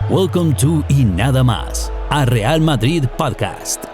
Welcome to Y Nada Más, a Real Madrid podcast.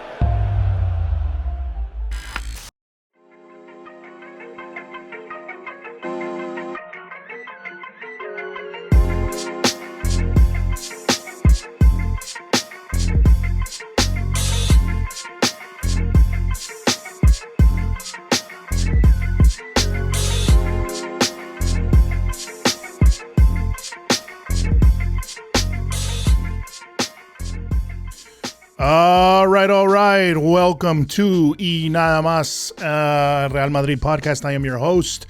All right. Welcome to Y Nada Más, Real Madrid podcast. I am your host,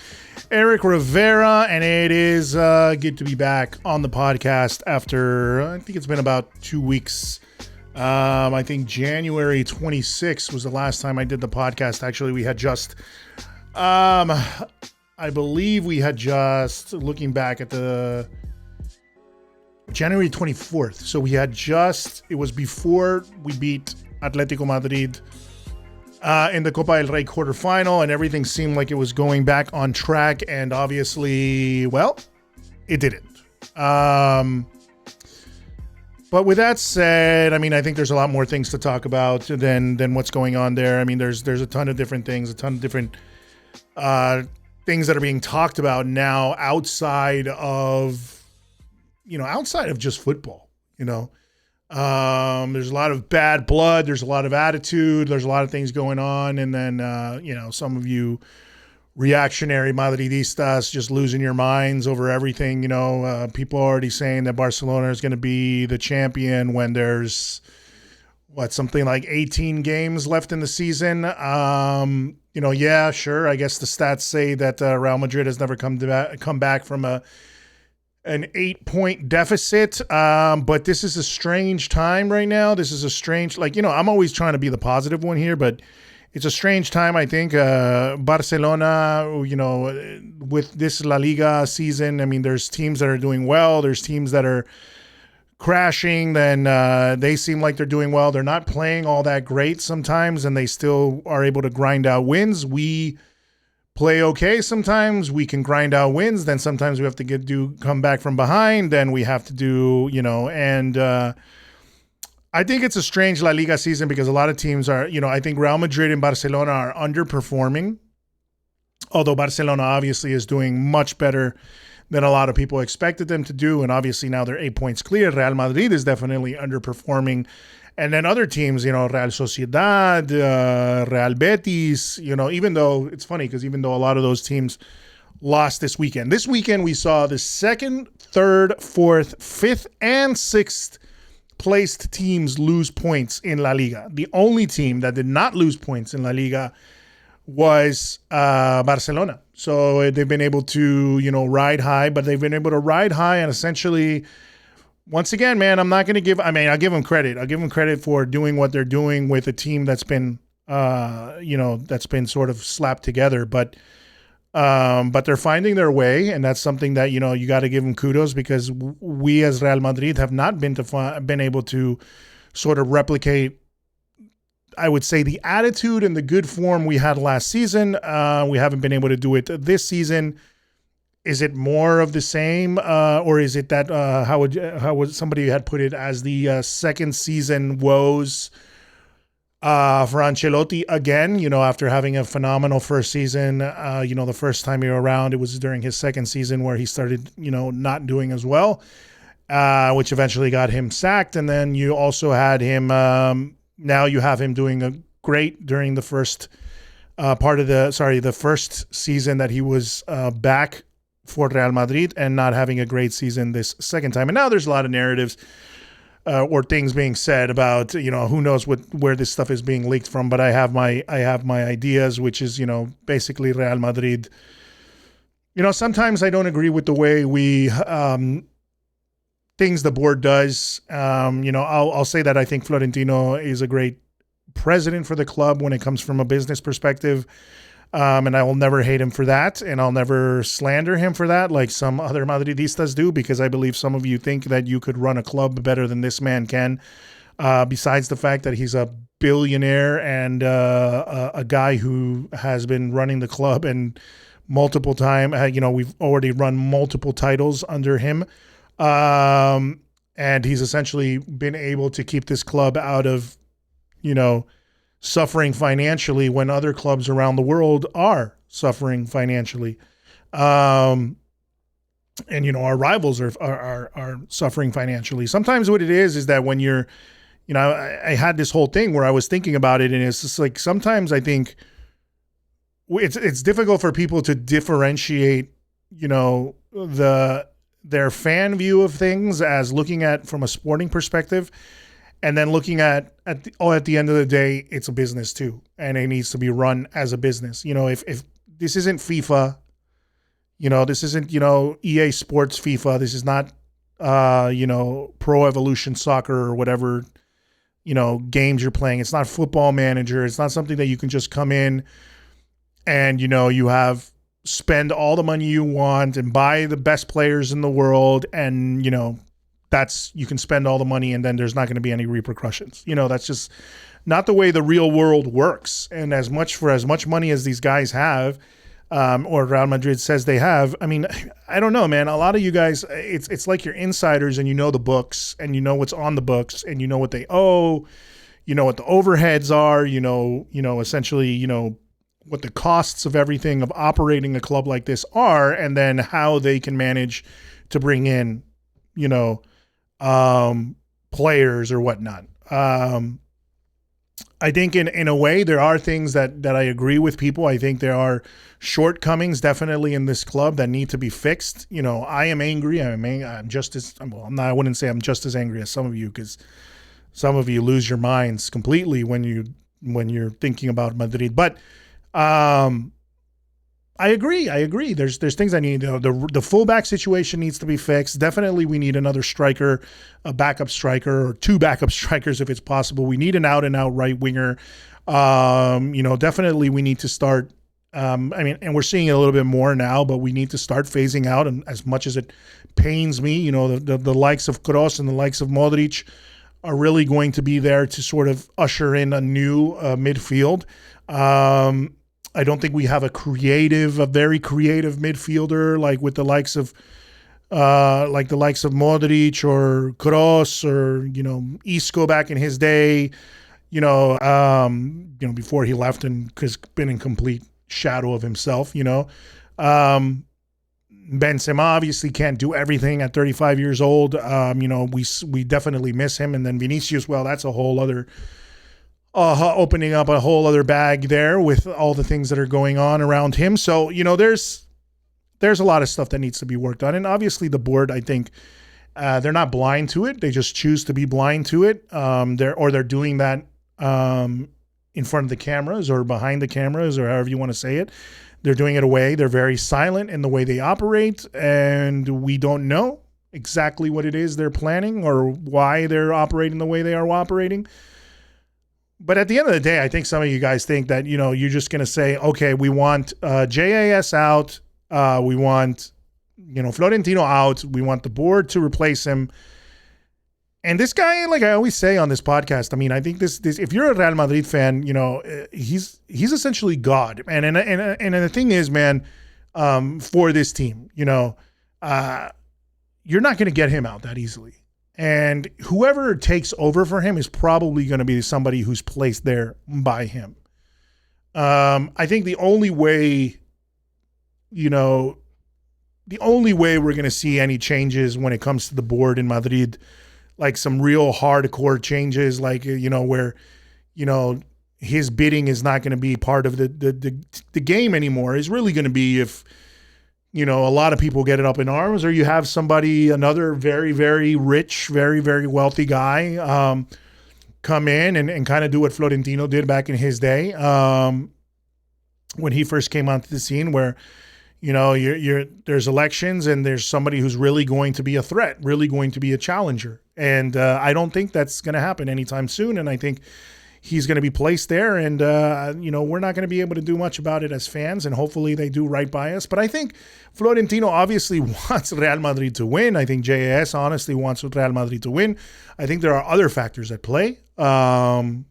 Eric Rivera, and it is good to be back on the podcast after, I think it's been about 2 weeks. I think January 26th was the last time I did the podcast. Actually, we had just, I believe we had just, looking back at the January 24th. So we had just, it was before we beat Atlético Madrid in the Copa del Rey quarterfinal, and everything seemed like it was going back on track. And obviously, well, it didn't. But with that said, I mean, I think there's a lot more things to talk about than what's going on there. I mean, there's a ton of different things, a ton of different things that are being talked about now outside of just football. There's a lot of bad blood, there's a lot of attitude, there's a lot of things going on, and then some of you reactionary Madridistas just losing your minds over everything. People are already saying that Barcelona is going to be the champion when there's something like 18 games left in the season. Yeah, sure, I guess the stats say that Real Madrid has never come back from an 8-point deficit. But this is a strange time right now. This is a strange, I'm always trying to be the positive one here, but it's a strange time. I think Barcelona, with this La Liga season, I mean, there's teams that are doing well. There's teams that are crashing. Then they seem like they're doing well. They're not playing all that great sometimes, and they still are able to grind out wins. We play okay sometimes, we can grind out wins, then sometimes we have to come back from behind, then we have to do, and I think it's a strange La Liga season because a lot of teams are, I think Real Madrid and Barcelona are underperforming, although Barcelona obviously is doing much better than a lot of people expected them to do, and obviously now they're 8 points clear. Real Madrid is definitely underperforming. And then other teams, Real Sociedad, Real Betis, even though it's funny because even though a lot of those teams lost this weekend we saw the second, third, fourth, fifth, and sixth placed teams lose points in La Liga. The only team that did not lose points in La Liga was Barcelona. So they've been able to, ride high, but they've been able to ride high and essentially, once again, man, I'm not going to give. I'll give them credit. I'll give them credit for doing what they're doing with a team that's been, that's been sort of slapped together. But they're finding their way, and that's something that you got to give them kudos, because we as Real Madrid have not been able to sort of replicate, I would say, the attitude and the good form we had last season. We haven't been able to do it this season. Is it more of the same, or is it that how would somebody had put it as the second season woes for Ancelotti again? After having a phenomenal first season, the first time he was around, it was during his second season where he started, not doing as well, which eventually got him sacked. And then you also had him. Now you have him doing great during the first the first season that he was back for Real Madrid, and not having a great season this second time. And now there's a lot of narratives or things being said about, who knows where this stuff is being leaked from, but I have my ideas, which is, basically Real Madrid. Sometimes I don't agree with the way we things the board does. I'll say that I think Florentino is a great president for the club when it comes from a business perspective. And I will never hate him for that, and I'll never slander him for that like some other Madridistas do, because I believe some of you think that you could run a club better than this man can, besides the fact that he's a billionaire and a guy who has been running the club and multiple time. We've already run multiple titles under him. And he's essentially been able to keep this club out of, suffering financially when other clubs around the world are suffering financially. And, our rivals are suffering financially. Sometimes what it is that when you're, I had this whole thing where I was thinking about it, and it's just like, sometimes I think it's difficult for people to differentiate, their fan view of things as looking at from a sporting perspective, and then looking at the end of the day, it's a business too, and it needs to be run as a business. If this isn't FIFA, this isn't EA Sports FIFA, this is not Pro Evolution Soccer or whatever games you're playing. It's not Football Manager. It's not something that you can just come in and you have spend all the money you want and buy the best players in the world, and you can spend all the money and then there's not going to be any repercussions. That's just not the way the real world works. And as much money as these guys have, or Real Madrid says they have, I mean, I don't know, man. A lot of you guys, it's like you're insiders and the books and what's on the books and what they owe, what the overheads are, essentially, what the costs of everything of operating a club like this are, and then how they can manage to bring in, players or whatnot. I think in a way there are things that I agree with people. I think there are shortcomings definitely in this club that need to be fixed. I am angry. I'm just as well. I wouldn't say I'm just as angry as some of you, because some of you lose your minds completely when you're thinking about Madrid. But I agree. There's things I need. The fullback situation needs to be fixed. Definitely, we need another striker, a backup striker, or two backup strikers if it's possible. We need an out-and-out right winger. Definitely we need to start. And we're seeing it a little bit more now, but we need to start phasing out. And as much as it pains me, the likes of Kroos and the likes of Modric are really going to be there to sort of usher in a new midfield. I don't think we have a very creative midfielder like with the likes of Modric or Kroos or Isco back in his day, before he left and has been in complete shadow of himself. Benzema obviously can't do everything at 35 years old. We definitely miss him, and then Vinicius. Well, that's a whole other. Opening up a whole other bag there with all the things that are going on around him. So, there's a lot of stuff that needs to be worked on. And obviously the board, I think, they're not blind to it. They just choose to be blind to it. They're doing that in front of the cameras or behind the cameras or however you want to say it. They're doing it away. They're very silent in the way they operate, and we don't know exactly what it is they're planning or why they're operating the way they are operating. But at the end of the day, I think some of you guys think that, you're just going to say, okay, we want JAS out. We want, Florentino out. We want the board to replace him. And this guy, like I always say on this podcast, I mean, I think this if you're a Real Madrid fan, he's essentially God. And the thing is, man, for this team, you're not going to get him out that easily. And whoever takes over for him is probably going to be somebody who's placed there by him. I think the only way we're going to see any changes when it comes to the board in Madrid, like some real hardcore changes, like, where, his bidding is not going to be part of the game anymore, is really going to be if, a lot of people get it up in arms, or you have another very, very rich, very, very wealthy guy come in and kind of do what Florentino did back in his day when he first came onto the scene, where, there's elections and there's somebody who's really going to be a threat, really going to be a challenger. And I don't think that's going to happen anytime soon. And I think he's going to be placed there, and, we're not going to be able to do much about it as fans, and hopefully they do right by us. But I think Florentino obviously wants Real Madrid to win. I think JAS honestly wants Real Madrid to win. I think there are other factors at play that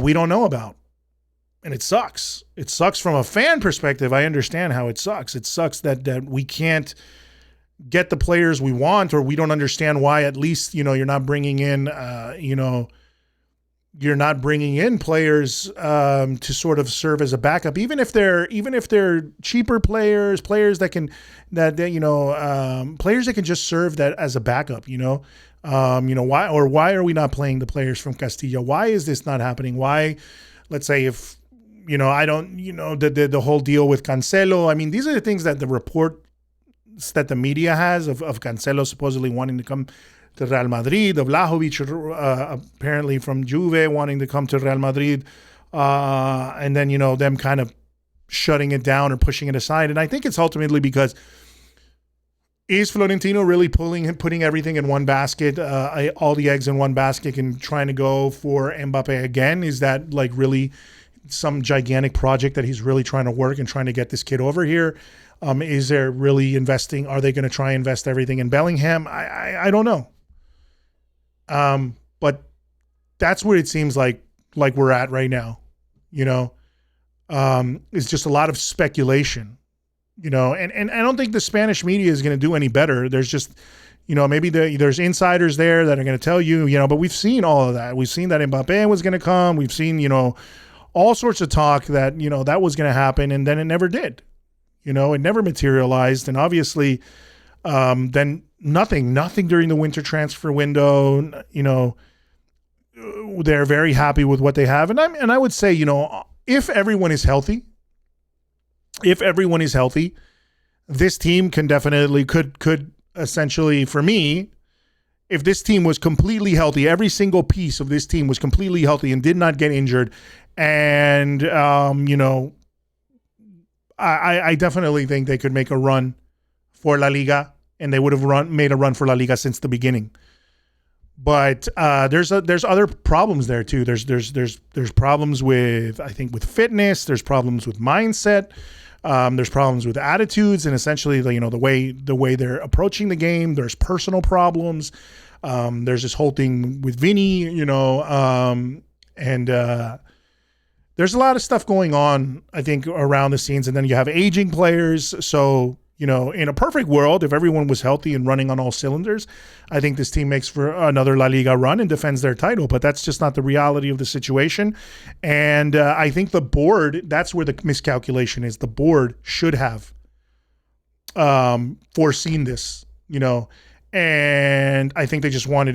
we don't know about. And it sucks. It sucks from a fan perspective. I understand how it sucks. It sucks that we can't get the players we want, or we don't understand why at least, you're not bringing in, you're not bringing in players to sort of serve as a backup, even if they're cheaper players that can players that can just serve that as a backup. Why are we not playing the players from Castilla? Why is this not happening? Why, let's say if I don't the whole deal with Cancelo. I mean, these are the things that the reports that the media has of Cancelo supposedly wanting to come to Real Madrid, of Vlahovic apparently from Juve wanting to come to Real Madrid, and then them kind of shutting it down or pushing it aside. And I think it's ultimately because, is Florentino really putting everything in one basket, all the eggs in one basket, and trying to go for Mbappe again? Is that like really some gigantic project that he's really trying to work and trying to get this kid over here? Is there really investing? Are they going to try and invest everything in Bellingham? I don't know. But that's where it seems like we're at right now. It's just a lot of speculation. And I don't think the Spanish media is going to do any better. There's just, maybe there's insiders there that are going to tell you, but we've seen all of that. We've seen that Mbappe was going to come. We've seen, all sorts of talk that, that was going to happen, and then it never did. It never materialized. And obviously, then nothing during the winter transfer window. They're very happy with what they have. And I would say, if everyone is healthy, this team can definitely could essentially, for me, if this team was completely healthy, every single piece of this team was completely healthy and did not get injured, and I definitely think they could make a run for La Liga, and they would have made a run for La Liga since the beginning. But there's other problems there too. There's problems with, I think, with fitness. There's problems with mindset. There's problems with attitudes, and essentially the way they're approaching the game. There's personal problems. There's this whole thing with Vini, and there's a lot of stuff going on, I think, around the scenes. And then you have aging players. So, in a perfect world, if everyone was healthy and running on all cylinders, I think this team makes for another La Liga run and defends their title. But that's just not the reality of the situation. And I think the board, that's where the miscalculation is. The board should have foreseen this, and I think they just kind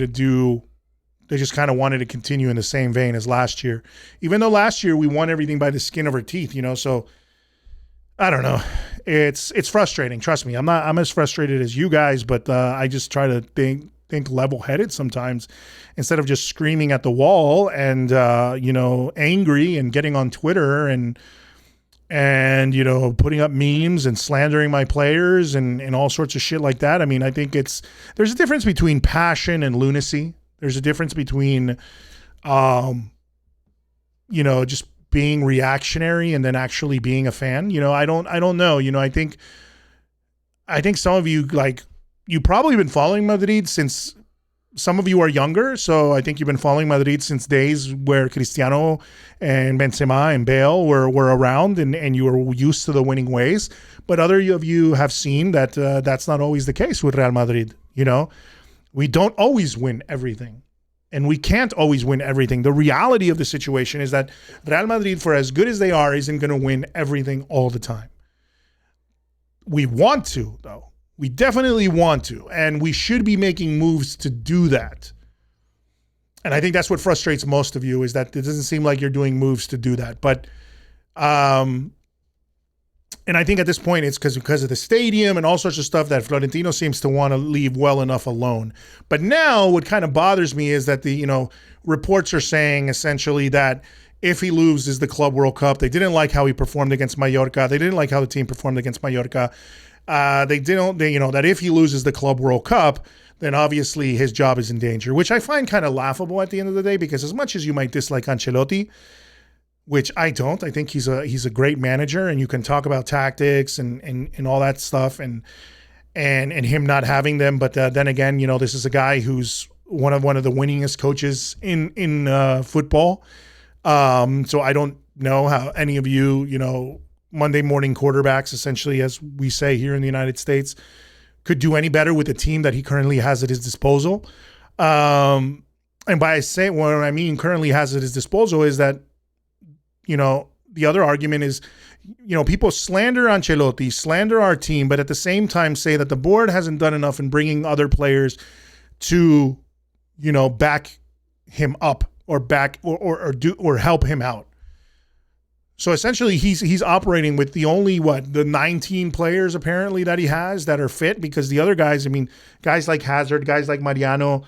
of wanted to continue in the same vein as last year. Even though last year we won everything by the skin of our teeth, so I don't know. It's frustrating. Trust me. I'm as frustrated as you guys, but I just try to think level-headed sometimes instead of just screaming at the wall and angry and getting on Twitter and putting up memes and slandering my players and all sorts of shit like that. I mean, I think there's a difference between passion and lunacy. There's a difference between, just being reactionary and then actually being a fan. I don't know. I think some of you, you've probably been following Madrid since, some of you are younger. So I think you've been following Madrid since days where Cristiano and Benzema and Bale were around and you were used to the winning ways. But other of you have seen that that's not always the case with Real Madrid. We don't always win everything, and we can't always win everything. The reality of the situation is that Real Madrid, for as good as they are, isn't going to win everything all the time. We want to, though. We definitely want to, and we should be making moves to do that. And I think that's what frustrates most of you, is that it doesn't seem like you're doing moves to do that. But and I think at this point it's because of the stadium and all sorts of stuff that Florentino seems to want to leave well enough alone. But now what kind of bothers me is that the reports are saying essentially that if he loses the Club World Cup, they didn't like how he performed against Mallorca. They didn't like how the team performed against Mallorca. That if he loses the Club World Cup, then obviously his job is in danger, which I find kind of laughable at the end of the day, because as much as you might dislike Ancelotti, which I don't, I think he's a great manager, and you can talk about tactics and all that stuff and him not having them. But then again, this is a guy who's one of the winningest coaches in football. So I don't know how any of you, Monday morning quarterbacks, essentially, as we say here in the United States, could do any better with the team that he currently has at his disposal. And by saying what I mean currently has at his disposal is that, the other argument is, people slander Ancelotti, slander our team, but at the same time say that the board hasn't done enough in bringing other players to, back him up or help him out. So essentially he's operating with the only, the 19 players apparently that he has that are fit, because the other guys, guys like Hazard, guys like Mariano,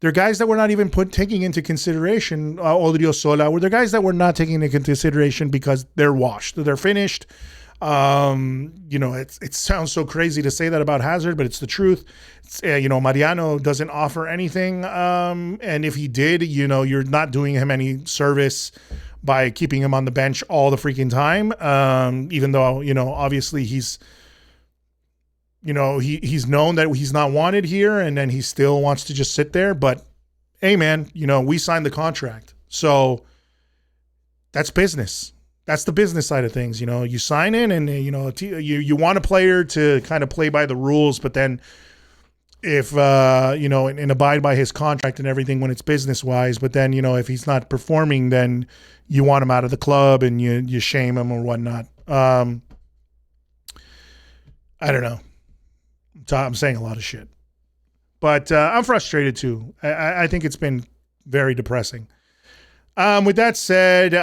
they're guys that we're not even taking into consideration. Odriozola, they're guys that we're not taking into consideration because they're washed. They're finished. It sounds so crazy to say that about Hazard, but it's the truth. Mariano doesn't offer anything. And if he did, you're not doing him any service by keeping him on the bench all the freaking time. Even though, obviously he's known that he's not wanted here, and then he still wants to just sit there. But hey, man, we signed the contract. So that's business. That's the business side of things. You sign in and, you want a player to kind of play by the rules, but then if, and abide by his contract and everything when it's business wise, but then, if he's not performing, then you want him out of the club and you shame him or whatnot. I don't know. I'm saying a lot of shit, but I'm frustrated too. I think it's been very depressing. With that said,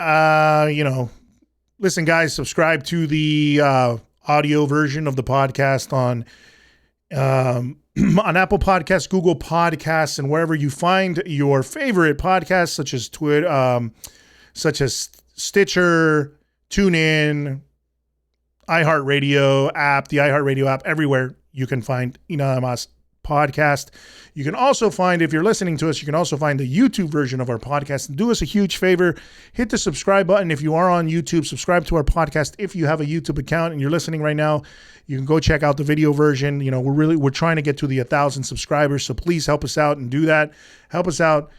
listen, guys, subscribe to the audio version of the podcast on Apple Podcasts, Google Podcasts, and wherever you find your favorite podcasts, such as Stitcher, TuneIn, iHeartRadio app, the iHeartRadio app, everywhere you can find Inamas podcast. You can also find, if you're listening to us, you can also find the YouTube version of our podcast. And do us a huge favor, hit the subscribe button if you are on YouTube. Subscribe to our podcast if you have a YouTube account and you're listening right now. You can go check out the video version. We're trying to get to the 1,000 subscribers, so please help us out and do that. Help us out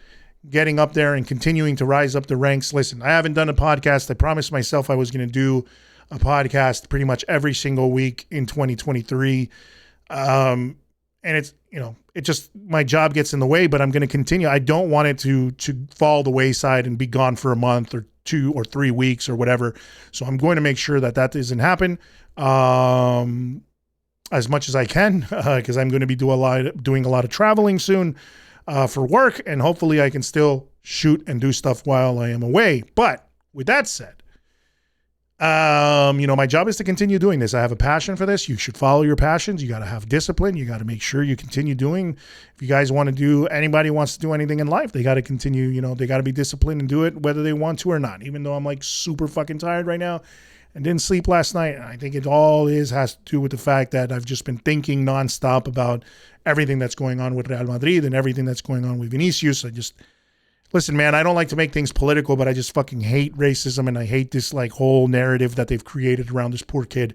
getting up there and continuing to rise up the ranks. Listen, I haven't done a podcast. I promised myself I was going to do a podcast pretty much every single week in 2023. And it's, it just, my job gets in the way, but I'm going to continue. I don't want it to fall the wayside and be gone for a month or 2 or 3 weeks or whatever. So I'm going to make sure that doesn't happen as much as I can, because I'm going to be doing a lot of traveling soon for work, and hopefully I can still shoot and do stuff while I am away. But with that said, my job is to continue doing this. I have a passion for this. You should follow your passions. You got to have discipline. You got to make sure you continue doing. If you guys want to do, anybody wants to do anything in life, they got to continue, they got to be disciplined and do it whether they want to or not, even though I'm like super fucking tired right now and didn't sleep last night. I think it all has to do with the fact that I've just been thinking nonstop about everything that's going on with Real Madrid and everything that's going on with Vinicius. Listen, man, I don't like to make things political, but I just fucking hate racism, and I hate this whole narrative that they've created around this poor kid.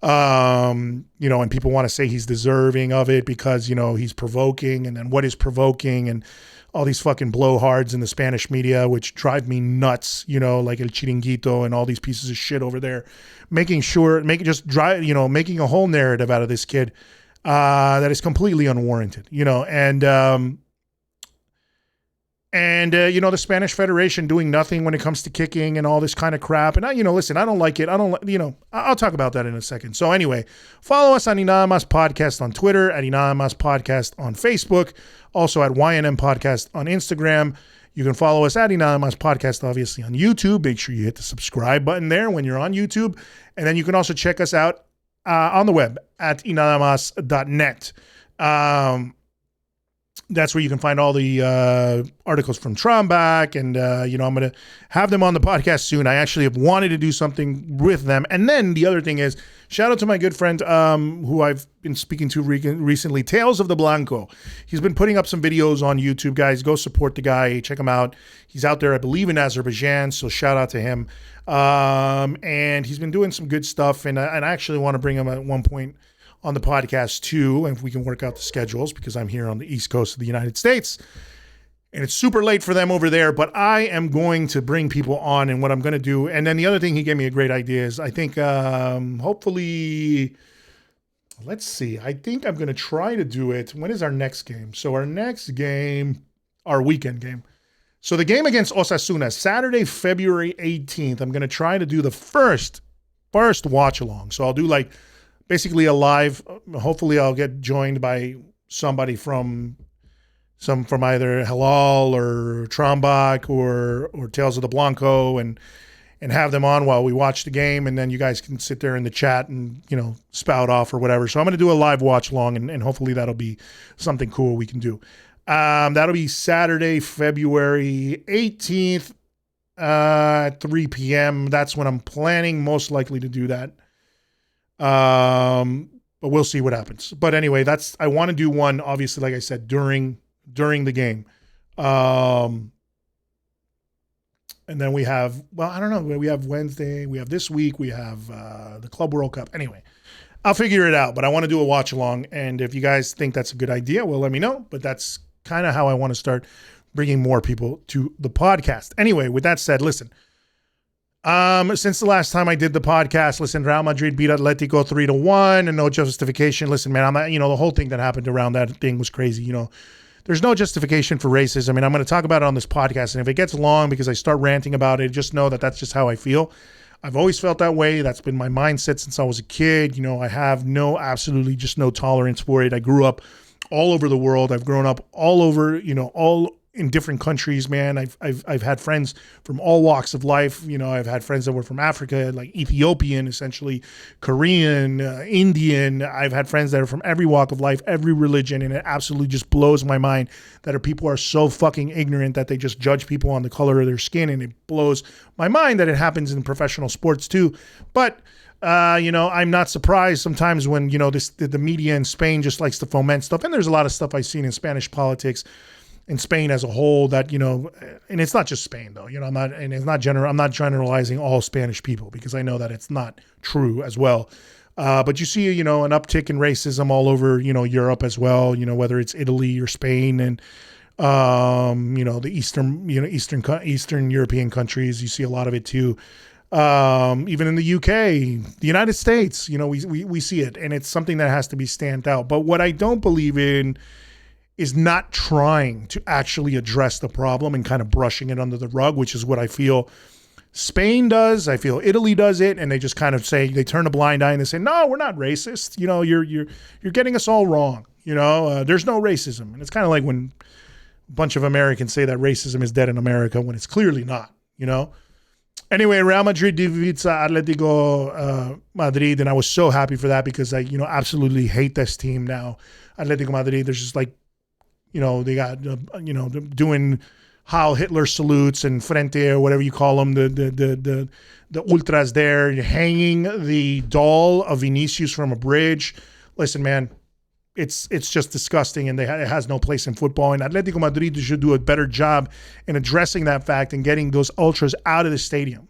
And people want to say he's deserving of it because, he's provoking, and then what is provoking, and all these fucking blowhards in the Spanish media, which drive me nuts, like El Chiringuito and all these pieces of shit over there, making a whole narrative out of this kid that is completely unwarranted, And the Spanish Federation doing nothing when it comes to kicking and all this kind of crap. And listen, I don't like it. I'll talk about that in a second. So anyway, follow us on Inamas Podcast on Twitter, at Inamas Podcast on Facebook, also at YNM Podcast on Instagram. You can follow us at Inamas Podcast, obviously, on YouTube. Make sure you hit the subscribe button there when you're on YouTube. And then you can also check us out on the web at inamas.net. That's where you can find all the articles from Trombach, and I'm going to have them on the podcast soon. I actually have wanted to do something with them. And then the other thing is, shout out to my good friend who I've been speaking to recently, Tales of the Blanco. He's been putting up some videos on YouTube, guys. Go support the guy. Check him out. He's out there, I believe, in Azerbaijan, so shout out to him. And he's been doing some good stuff, and I actually want to bring him at one point on the podcast too, and if we can work out the schedules, because I'm here on the East Coast of the United States and it's super late for them over there, but I am going to bring people on. And what I'm going to do, and then the other thing, he gave me a great idea, is I think hopefully Let's see. I think I'm going to try to do it. When is our next game? So our next game, our weekend game. So the game against Osasuna, Saturday, February 18th. I'm going to try to do the first watch along. So I'll do like basically a live. Hopefully I'll get joined by somebody from either Halal or Trombach or Tales of the Blanco and have them on while we watch the game, and then you guys can sit there in the chat and, spout off or whatever. So I'm going to do a live watch along, and hopefully that'll be something cool we can do. That'll be Saturday, February 18th at 3 p.m. That's when I'm planning most likely to do that. But we'll see what happens. But anyway, I want to do one, obviously, like I said, during the game. And then we have, I don't know. We have Wednesday. We have this week. We have the Club World Cup. Anyway, I'll figure it out. But I want to do a watch along. And if you guys think that's a good idea, well, let me know. But that's kind of how I want to start bringing more people to the podcast. Anyway, with that said, listen. Since the last time I did the podcast, listen, Real Madrid beat Atlético 3-1, and no justification. Listen, man, the whole thing that happened around that thing was crazy. There's no justification for racism. I mean, I'm going to talk about it on this podcast, and if it gets long because I start ranting about it, just know that that's just how I feel. I've always felt that way. That's been my mindset since I was a kid. I have absolutely just no tolerance for it. I grew up all over the world. I've grown up all over, all in different countries, man. I've had friends from all walks of life. I've had friends that were from Africa, like Ethiopian, essentially Korean, Indian. I've had friends that are from every walk of life, every religion, and it absolutely just blows my mind that people are so fucking ignorant that they just judge people on the color of their skin, and it blows my mind that it happens in professional sports too. But I'm not surprised sometimes when the media in Spain just likes to foment stuff, and there's a lot of stuff I've seen in Spanish politics. In Spain as a whole, that and it's not just Spain though. I'm not generalizing all Spanish people, because I know that it's not true as well. But you see, an uptick in racism all over, Europe as well. Whether it's Italy or Spain, and the Eastern European countries, you see a lot of it too. Even in the UK, the United States, we see it, and it's something that has to be stamped out. But what I don't believe in is not trying to actually address the problem and kind of brushing it under the rug, which is what I feel Spain does. I feel Italy does it, and they just kind of they turn a blind eye and they say, no, we're not racist. You're getting us all wrong. There's no racism. And it's kind of like when a bunch of Americans say that racism is dead in America when it's clearly not, Anyway, Real Madrid defeats Atlético Madrid, and I was so happy for that, because I, absolutely hate this team now. Atlético Madrid, there's just like, they got, doing Heil Hitler salutes and Frente, or whatever you call them, the ultras there, hanging the doll of Vinicius from a bridge. Listen, man, it's just disgusting, and it has no place in football. And Atlético Madrid should do a better job in addressing that fact and getting those ultras out of the stadium.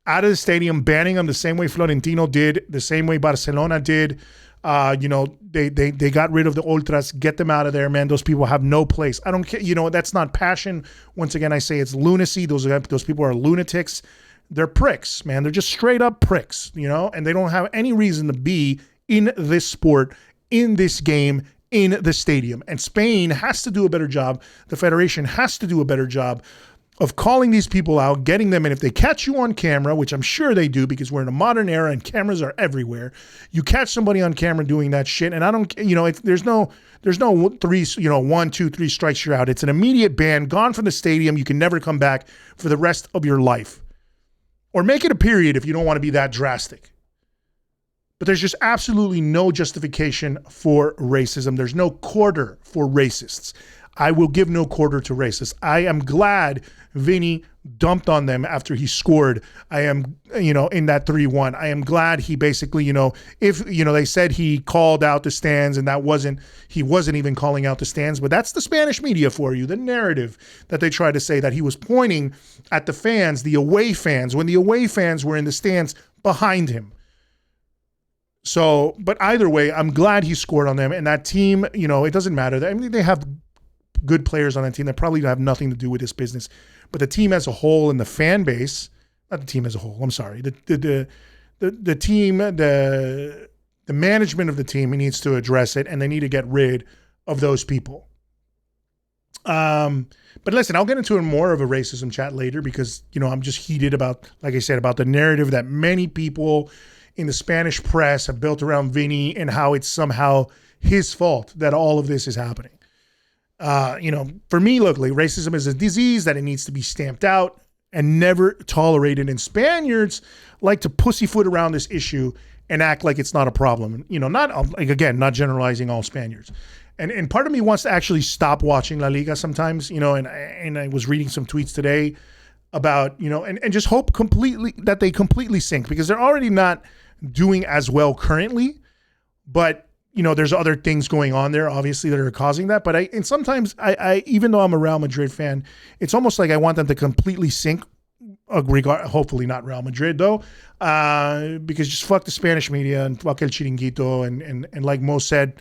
Banning them the same way Florentino did, the same way Barcelona did. They got rid of the ultras. Get them out of there, man. Those people have no place. I don't care. That's not passion. Once again, I say it's lunacy. Those people are lunatics. They're pricks, man. They're just straight up pricks, and they don't have any reason to be in this sport, in this game, in the stadium. And Spain has to do a better job. The Federation has to do a better job of calling these people out, getting them, and if they catch you on camera, which I'm sure they do, because we're in a modern era and cameras are everywhere, you catch somebody on camera doing that shit, and I don't, there's no 1, 2, 3 strikes, you're out. It's an immediate ban, gone from the stadium. You can never come back for the rest of your life. Or make it a period if you don't want to be that drastic. But there's just absolutely no justification for racism. There's no quarter for racists. I will give no quarter to racists. I am glad Vinny dumped on them after he scored. I am, in that 3-1. I am glad he basically, if, they said he called out the stands, and he wasn't even calling out the stands, but that's the Spanish media for you, the narrative that they try to say, that he was pointing at the fans, the away fans, when the away fans were in the stands behind him. So, but either way, I'm glad he scored on them, and that team, it doesn't matter. I mean, they have good players on that team that probably have nothing to do with this business, but the team as a whole and the fan base, not the team as a whole, I'm sorry, the team, The management of the team needs to address it, and they need to get rid of those people. But listen, I'll get into more of a racism chat later because, I'm just heated about, like I said, about the narrative that many people in the Spanish press have built around Vinny and how it's somehow his fault that all of this is happening. For me, locally, racism is a disease that it needs to be stamped out and never tolerated. And Spaniards like to pussyfoot around this issue and act like it's not a problem. Not generalizing all Spaniards. And part of me wants to actually stop watching La Liga sometimes, and I was reading some tweets today about, and just hope that they completely sink because they're already not doing as well currently, but there's other things going on there, obviously, that are causing that. But sometimes I even though I'm a Real Madrid fan, it's almost like I want them to completely sink. Hopefully not Real Madrid though, because just fuck the Spanish media and fuck el chiringuito, and like Mo said,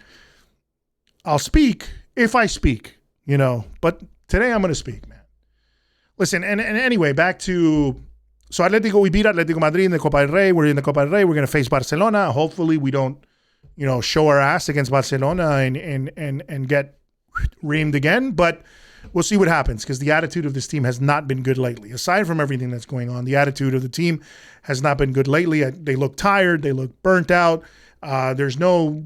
I'll speak if I speak, But today I'm going to speak, man. Listen, and anyway, back to so we beat Atlético Madrid in the Copa del Rey. We're in the Copa del Rey. We're going to face Barcelona. Hopefully, we don't. Show our ass against Barcelona and get reamed again. But we'll see what happens because the attitude of this team has not been good lately. Aside from everything that's going on, the attitude of the team has not been good lately. They look tired. They look burnt out. There's no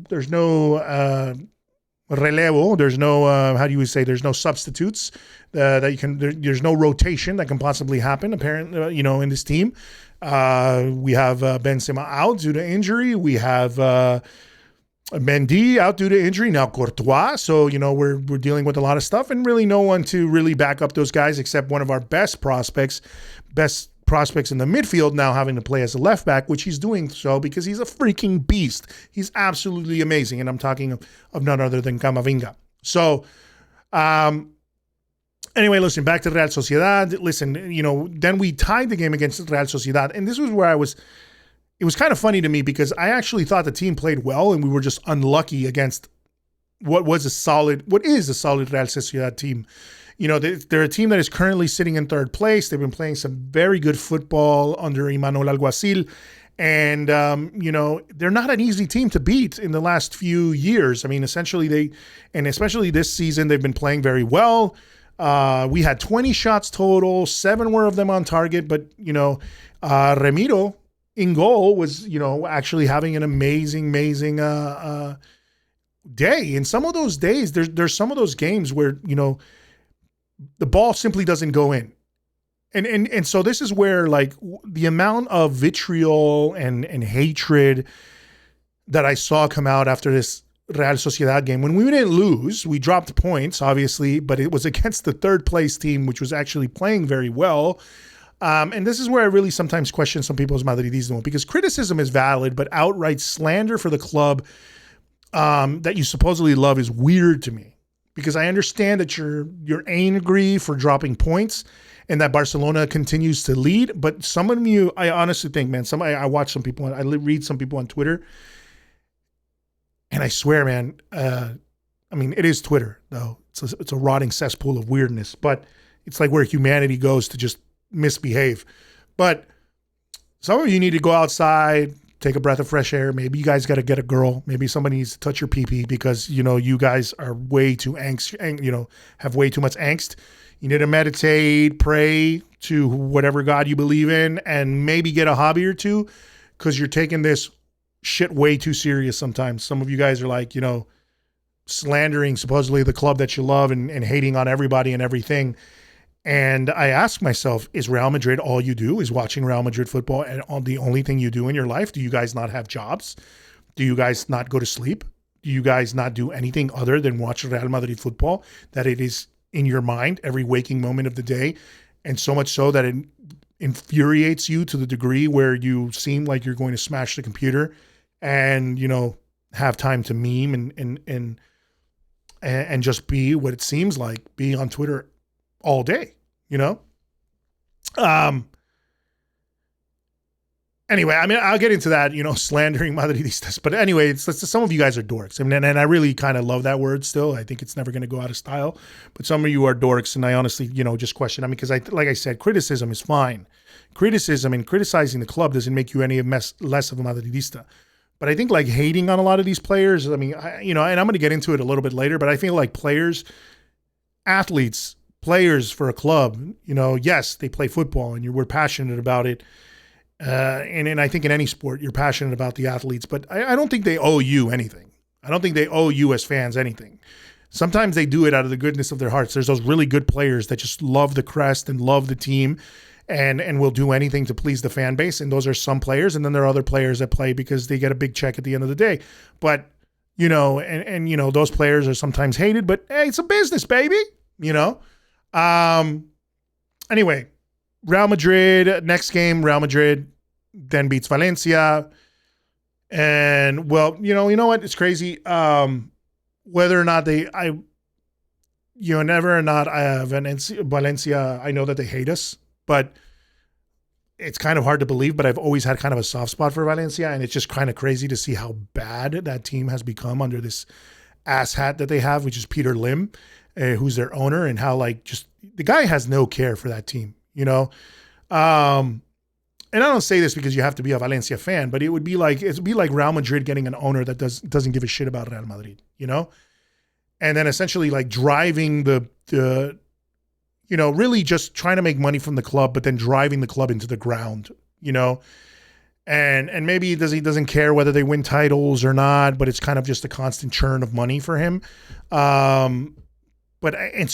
relevo. There's no there's no substitutes that you can. There's no rotation that can possibly happen. Apparently, in this team, we have Benzema out due to injury. We have. Mendy out due to injury, now Courtois. So, we're dealing with a lot of stuff and really no one to really back up those guys except one of our best prospects in the midfield now having to play as a left back, which he's doing so because he's a freaking beast. He's absolutely amazing. And I'm talking of none other than Camavinga. So, anyway, listen, back to Real Sociedad. Listen, then we tied the game against Real Sociedad. And this was where it was kind of funny to me because I actually thought the team played well and we were just unlucky against what is a solid Real Sociedad team. They're a team that is currently sitting in third place. They've been playing some very good football under Imanol Alguacil. And, they're not an easy team to beat in the last few years. I mean, especially this season, they've been playing very well. We had 20 shots total, 7 were of them on target, but, Ramiro in goal was, actually having an amazing day. And some of those days, there's some of those games where, the ball simply doesn't go in. And so this is where like the amount of vitriol and hatred that I saw come out after this Real Sociedad game, when we didn't lose, we dropped points, obviously, but it was against the third place team, which was actually playing very well. And this is where I really sometimes question some people's Madridismo because criticism is valid, but outright slander for the club that you supposedly love is weird to me because I understand that you're angry for dropping points and that Barcelona continues to lead. But some of you, I honestly think, man, I watch some people, I read some people on Twitter, and I swear, man, it is Twitter though. It's a rotting cesspool of weirdness, but it's like where humanity goes to just misbehave. But some of you need to go outside, take a breath of fresh air. Maybe you guys got to get a girl. Maybe somebody needs to touch your pee-pee because, you guys are way too have way too much angst. You need to meditate, pray to whatever God you believe in, and maybe get a hobby or two because you're taking this shit way too serious sometimes. Some of you guys are like, slandering supposedly the club that you love and hating on everybody and everything. And I ask myself, is Real Madrid all you do? Is watching Real Madrid football and the only thing you do in your life? Do you guys not have jobs? Do you guys not go to sleep? Do you guys not do anything other than watch Real Madrid football? That it is in your mind every waking moment of the day, and so much so that it infuriates you to the degree where you seem like you're going to smash the computer and, have time to meme and just be what it seems like being on Twitter all day. Anyway, I'll get into that, slandering Madridistas. But anyway, it's some of you guys are dorks. And I really kind of love that word still. I think it's never going to go out of style. But some of you are dorks, and I honestly, just question. Because like I said, criticism is fine. Criticism and criticizing the club doesn't make you any less of a Madridista. But I think like hating on a lot of these players, I mean, and I'm going to get into it a little bit later, but I feel like athletes, players for a club, yes, they play football and we're passionate about it. And I think in any sport, you're passionate about the athletes, but I don't think they owe you anything. I don't think they owe you as fans anything. Sometimes they do it out of the goodness of their hearts. There's those really good players that just love the crest and love the team and will do anything to please the fan base. And those are some players. And then there are other players that play because they get a big check at the end of the day. But, those players are sometimes hated, but hey, it's a business, baby, Anyway, Real Madrid, next game, Real Madrid then beats Valencia. And, well, you know what? It's crazy. Whether or not Valencia, I know that they hate us, but it's kind of hard to believe, but I've always had kind of a soft spot for Valencia, and it's just kind of crazy to see how bad that team has become under this asshat that they have, which is Peter Lim, who's their owner, and how just the guy has no care for that team, And I don't say this because you have to be a Valencia fan, but it would be like Real Madrid getting an owner that doesn't give a shit about Real Madrid, and then essentially driving the really just trying to make money from the club, but then driving the club into the ground, and maybe he doesn't care whether they win titles or not, but it's kind of just a constant churn of money for him. So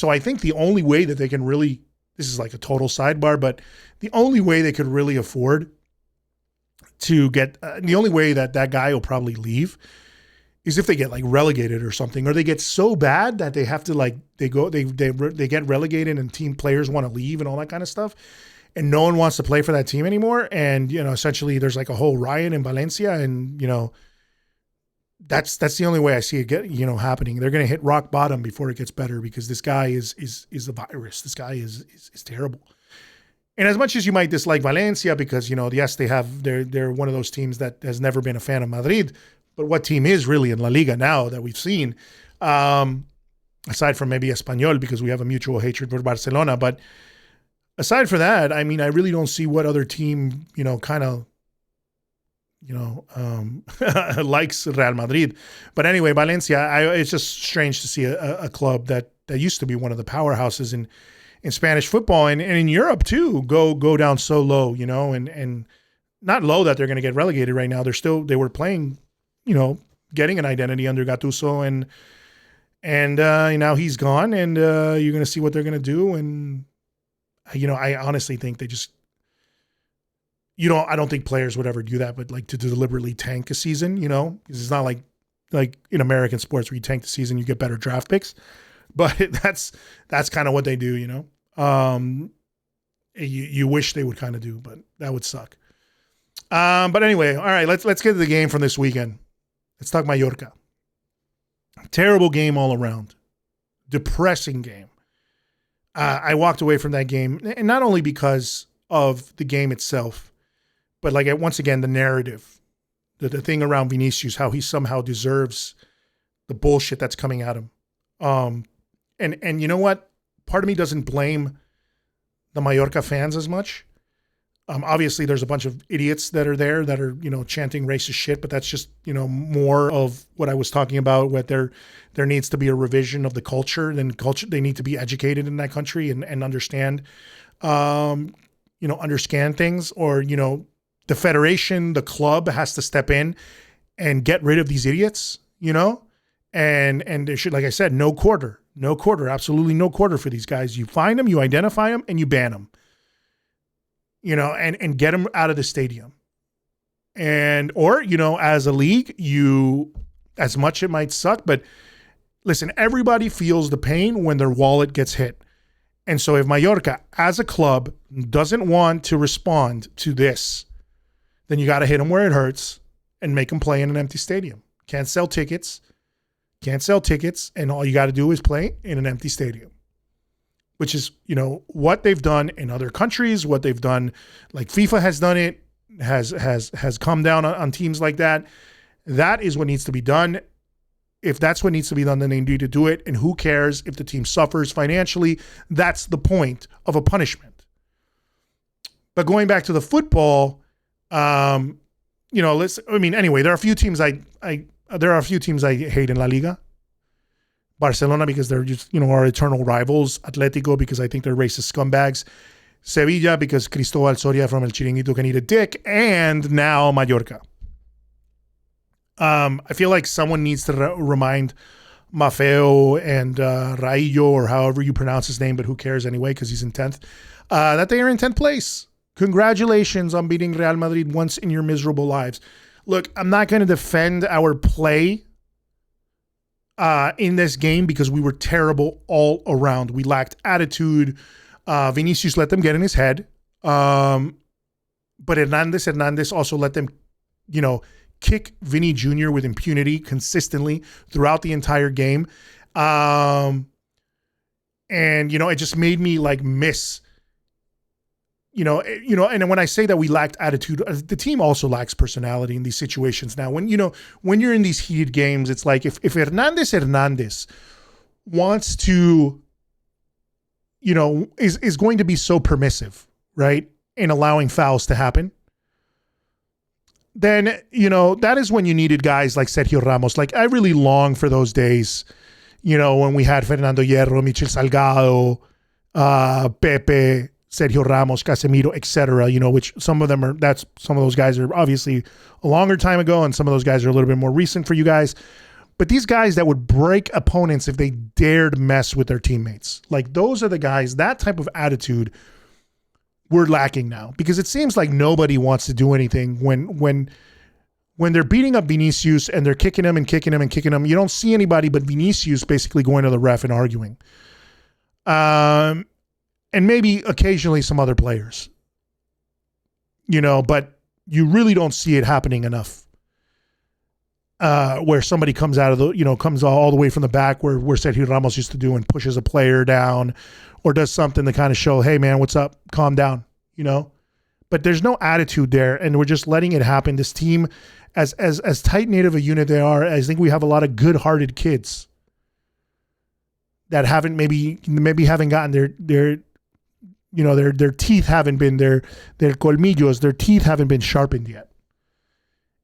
I think the only way that they can really, this is like a total sidebar, but the only way they could really afford to get, the only way that guy will probably leave is if they get relegated or something, or they get so bad that they have to they get relegated and team players want to leave and all that kind of stuff. And no one wants to play for that team anymore. And, essentially there's a whole riot in Valencia, and, that's the only way I see it happening. They're going to hit rock bottom before it gets better, because this guy is the virus. This guy is terrible. And as much as you might dislike Valencia because, yes, they're one of those teams that has never been a fan of Madrid, but what team is really in La Liga now that we've seen, aside from maybe Espanyol, because we have a mutual hatred for Barcelona. But aside from that, I mean, I really don't see what other team, likes Real Madrid. But anyway, Valencia, it's just strange to see a club that used to be one of the powerhouses in Spanish football and in Europe too, go down so low, and not low that they're going to get relegated right now. They were playing, getting an identity under Gattuso, and now he's gone, and you're going to see what they're going to do. And, I honestly think they just, I don't think players would ever do that, but to deliberately tank a season, because it's not like in American sports where you tank the season, you get better draft picks, but that's kind of what they do, you wish they would kind of do, but that would suck. But anyway, all right, let's get to the game from this weekend. Let's talk Mallorca. Terrible game all around. Depressing game. I walked away from that game, and not only because of the game itself, but once again, the narrative, the thing around Vinicius, how he somehow deserves the bullshit that's coming at him. And you know what? Part of me doesn't blame the Mallorca fans as much. Obviously, there's a bunch of idiots that are there that are, chanting racist shit, but that's just, more of what I was talking about, what there needs to be a revision of the culture. And culture, they need to be educated in that country and understand, understand things, or, the federation, the club has to step in and get rid of these idiots, and there should, like I said, no quarter, absolutely no quarter for these guys. You find them, you identify them, and you ban them. And get them out of the stadium. Or, as a league, as much it might suck, but listen, everybody feels the pain when their wallet gets hit. And so if Mallorca, as a club, doesn't want to respond to this, then you got to hit them where it hurts and make them play in an empty stadium. Can't sell tickets, and all you got to do is play in an empty stadium. Which is, what they've done in other countries, what they've done, like FIFA has done it, has come down on teams like that. That is what needs to be done. If that's what needs to be done, then they need to do it. And who cares if the team suffers financially? That's the point of a punishment. But going back to the football, Anyway, there are a few teams I hate in La Liga. Barcelona, because they're just, our eternal rivals. Atletico, because I think they're racist scumbags. Sevilla, because Cristobal Soria from El Chiringuito can eat a dick. And now Mallorca. I feel like someone needs to remind Maffeo and Raillo, or however you pronounce his name, but who cares anyway, because he's in 10th, that they are in 10th place. Congratulations on beating Real Madrid once in your miserable lives. Look, I'm not going to defend our play in this game because we were terrible all around. We lacked attitude. Vinicius let them get in his head. But Hernandez also let them, kick Vinny Jr. with impunity consistently throughout the entire game. And it just made me miss, and when I say that we lacked attitude, the team also lacks personality in these situations. Now, when you're in these heated games, it's like if Hernandez wants to, is going to be so permissive, right, in allowing fouls to happen, then, that is when you needed guys like Sergio Ramos. I really long for those days, when we had Fernando Hierro, Michel Salgado, Pepe, Sergio Ramos, Casemiro, etc., which some of those guys are obviously a longer time ago, and some of those guys are a little bit more recent for you guys. But these guys that would break opponents if they dared mess with their teammates. Those are the guys, that type of attitude we're lacking now, because it seems like nobody wants to do anything when they're beating up Vinicius and they're kicking him and kicking him and kicking him. You don't see anybody but Vinicius basically going to the ref and arguing. And maybe occasionally some other players, but you really don't see it happening enough. Where somebody comes out of comes all the way from the back where Sergio Ramos used to do and pushes a player down or does something to kind of show, hey man, what's up? Calm down, but there's no attitude there, and we're just letting it happen. This team, as tight-knit of a unit they are, I think we have a lot of good-hearted kids that haven't maybe haven't gotten their teeth haven't been their colmillos, their teeth haven't been sharpened yet.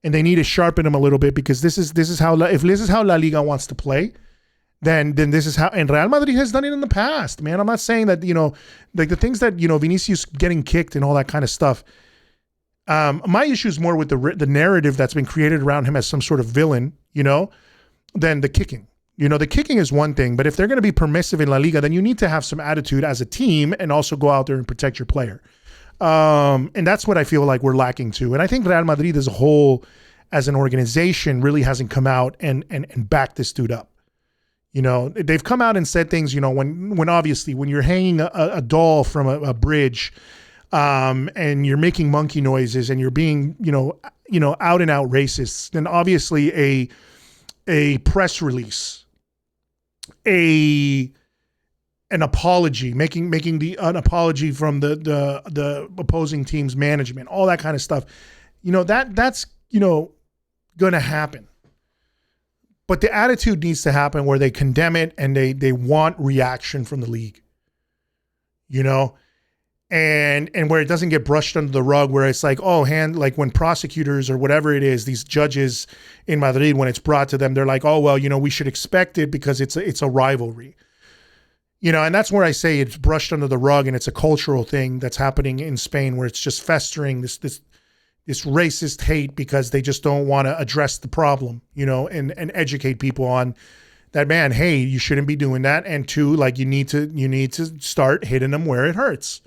And they need to sharpen them a little bit, because this is how La Liga wants to play, then this is how, and Real Madrid has done it in the past, man. I'm not saying that, the things that, Vinicius getting kicked and all that kind of stuff. My issue is more with the narrative that's been created around him as some sort of villain, than the kicking. The kicking is one thing, but if they're going to be permissive in La Liga, then you need to have some attitude as a team and also go out there and protect your player. And that's what I feel like we're lacking too. And I think Real Madrid as a whole, as an organization, really hasn't come out and backed this dude up. They've come out and said things, when obviously when you're hanging a doll from a bridge, and you're making monkey noises and you're being, out and out racist, then obviously a press release, an apology, making an apology from the opposing team's management, all that kind of stuff, that's going to happen. But the attitude needs to happen where they condemn it and they want reaction from the league, and where it doesn't get brushed under the rug, where it's like, when prosecutors or whatever it is, these judges in Madrid, when it's brought to them, they're like, oh, well, we should expect it because it's a rivalry. And that's where I say it's brushed under the rug, and it's a cultural thing that's happening in Spain, where it's just festering this racist hate because they just don't want to address the problem, and educate people on that, man, hey, you shouldn't be doing that. And two, you need to start hitting them where it hurts.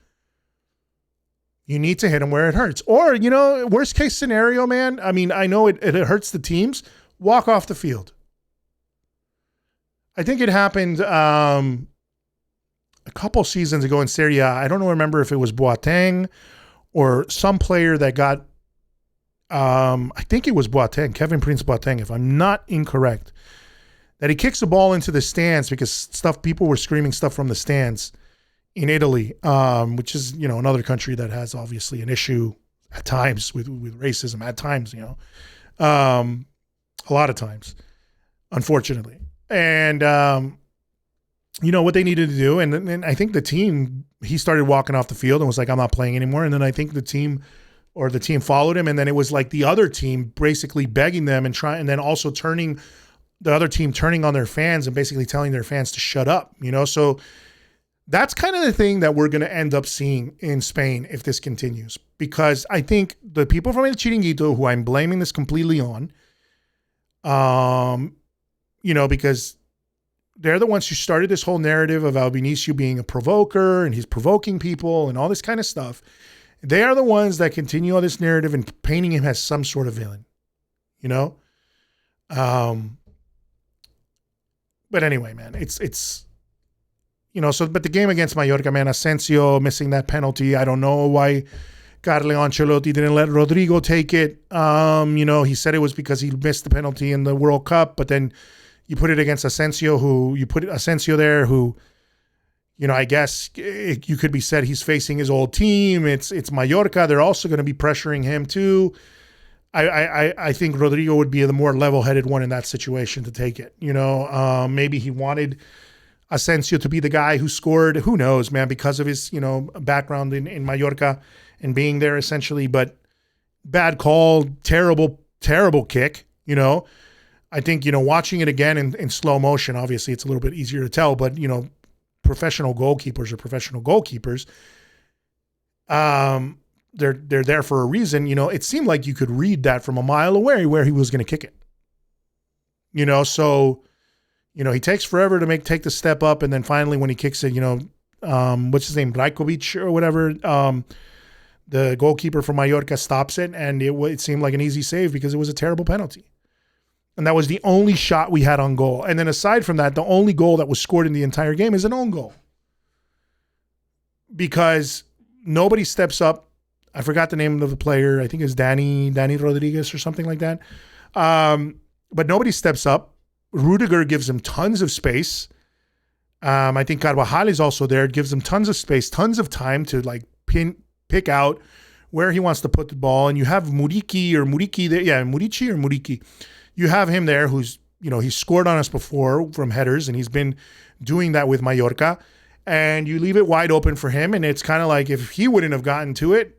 You need to hit them where it hurts. Or, worst case scenario, man, I mean, I know it hurts the teams. Walk off the field. I think it happened a couple seasons ago in Serie A. I don't remember if it was Boateng or some player that got, I think it was Boateng, Kevin Prince Boateng, if I'm not incorrect, that he kicks the ball into the stands because people were screaming stuff from the stands in Italy, which is, another country that has obviously an issue at times with racism, at times, a lot of times, unfortunately. And, what they needed to do. And I think the team, he started walking off the field and was like, I'm not playing anymore. And then I think the team or the team followed him. And then it was like the other team basically begging them and then also turning on their fans and basically telling their fans to shut up, So that's kind of the thing that we're going to end up seeing in Spain if this continues, because I think the people from El Chiringuito, who I'm blaming this completely on, because they're the ones who started this whole narrative of Vinicius being a provoker and he's provoking people and all this kind of stuff. They are the ones that continue on this narrative and painting him as some sort of villain, But anyway, man, it's but the game against Mallorca, man, Asensio missing that penalty. I don't know why Carlo Ancelotti didn't let Rodrigo take it. He said it was because he missed the penalty in the World Cup, but then you put it against Asensio, who I guess you could be said he's facing his old team. It's Mallorca. They're also going to be pressuring him too. I think Rodrigo would be the more level-headed one in that situation to take it. Maybe he wanted Asensio to be the guy who scored. Who knows, man, because of his, background in Mallorca and being there essentially. But bad call, terrible, terrible kick, I think, watching it again in slow motion, obviously it's a little bit easier to tell, but, professional goalkeepers are professional goalkeepers. They're there for a reason. It seemed like you could read that from a mile away where he was going to kick it. So, he takes forever to take the step up, and then finally when he kicks it, what's his name, Brajkovic or whatever, the goalkeeper from Mallorca stops it, and it seemed like an easy save because it was a terrible penalty. And that was the only shot we had on goal. And then aside from that, the only goal that was scored in the entire game is an own goal. Because nobody steps up. I forgot the name of the player. I think it's Danny Rodriguez or something like that. But nobody steps up. Rudiger gives him tons of space. I think Carvajal is also there. It gives him tons of space, tons of time to pick out where he wants to put the ball. And you have Muriqi there. Yeah, Muriqi. You have him there who's, he's scored on us before from headers, and he's been doing that with Mallorca. And you leave it wide open for him, and it's kind of like if he wouldn't have gotten to it,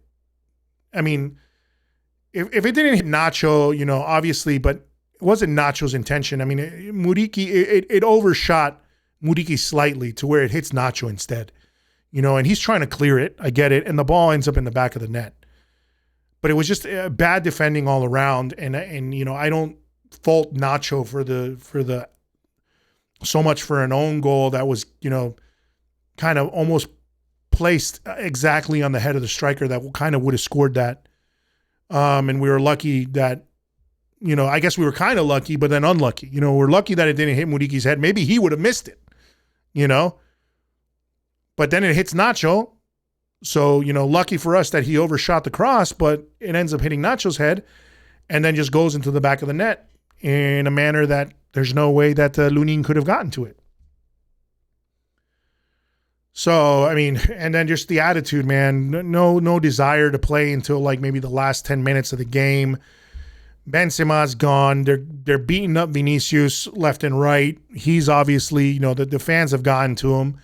I mean, if it didn't hit Nacho, obviously, but it wasn't Nacho's intention. I mean, Muriqi, it overshot Muriqi slightly to where it hits Nacho instead, and he's trying to clear it. I get it. And the ball ends up in the back of the net. But it was just bad defending all around. And I don't fault Nacho for the so much for an own goal that was, kind of almost placed exactly on the head of the striker that kind of would have scored that. And we were lucky that, I guess we were kind of lucky, but then unlucky. We're lucky that it didn't hit Muriqui's head. Maybe he would have missed it, But then it hits Nacho. So, lucky for us that he overshot the cross, but it ends up hitting Nacho's head and then just goes into the back of the net in a manner that there's no way that Lunin could have gotten to it. So, I mean, and then just the attitude, man, no desire to play until maybe the last 10 minutes of the game. Benzema's gone. They're beating up Vinicius left and right. He's obviously, the fans have gotten to him.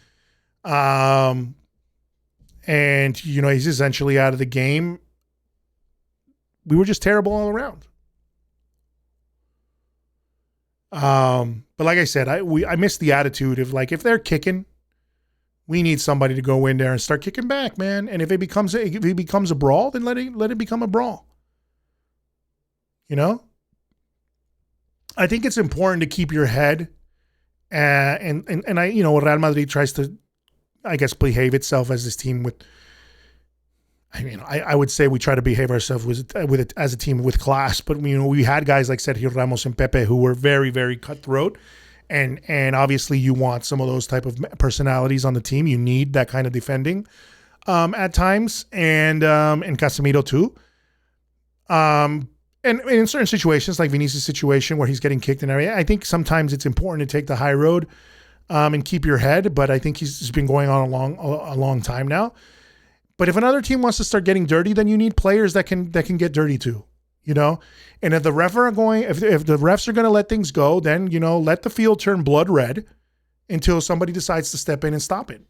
And, he's essentially out of the game. We were just terrible all around. But like I said, I miss the attitude of if they're kicking, we need somebody to go in there and start kicking back, man. And if it becomes a brawl, then let it become a brawl. I think it's important to keep your head. And Real Madrid tries to, I guess, behave itself as this team with. I would say we try to behave ourselves as a team with class, but we had guys like Sergio Ramos and Pepe who were very, very cutthroat, and obviously you want some of those type of personalities on the team. You need that kind of defending at times, and Casemiro too. And in certain situations, like Vinicius' situation where he's getting kicked and everything, I think sometimes it's important to take the high road and keep your head. But I think he's been going on a long time now. But if another team wants to start getting dirty, then you need players that can get dirty too, And if the refs are going to let things go, then let the field turn blood red until somebody decides to step in and stop it.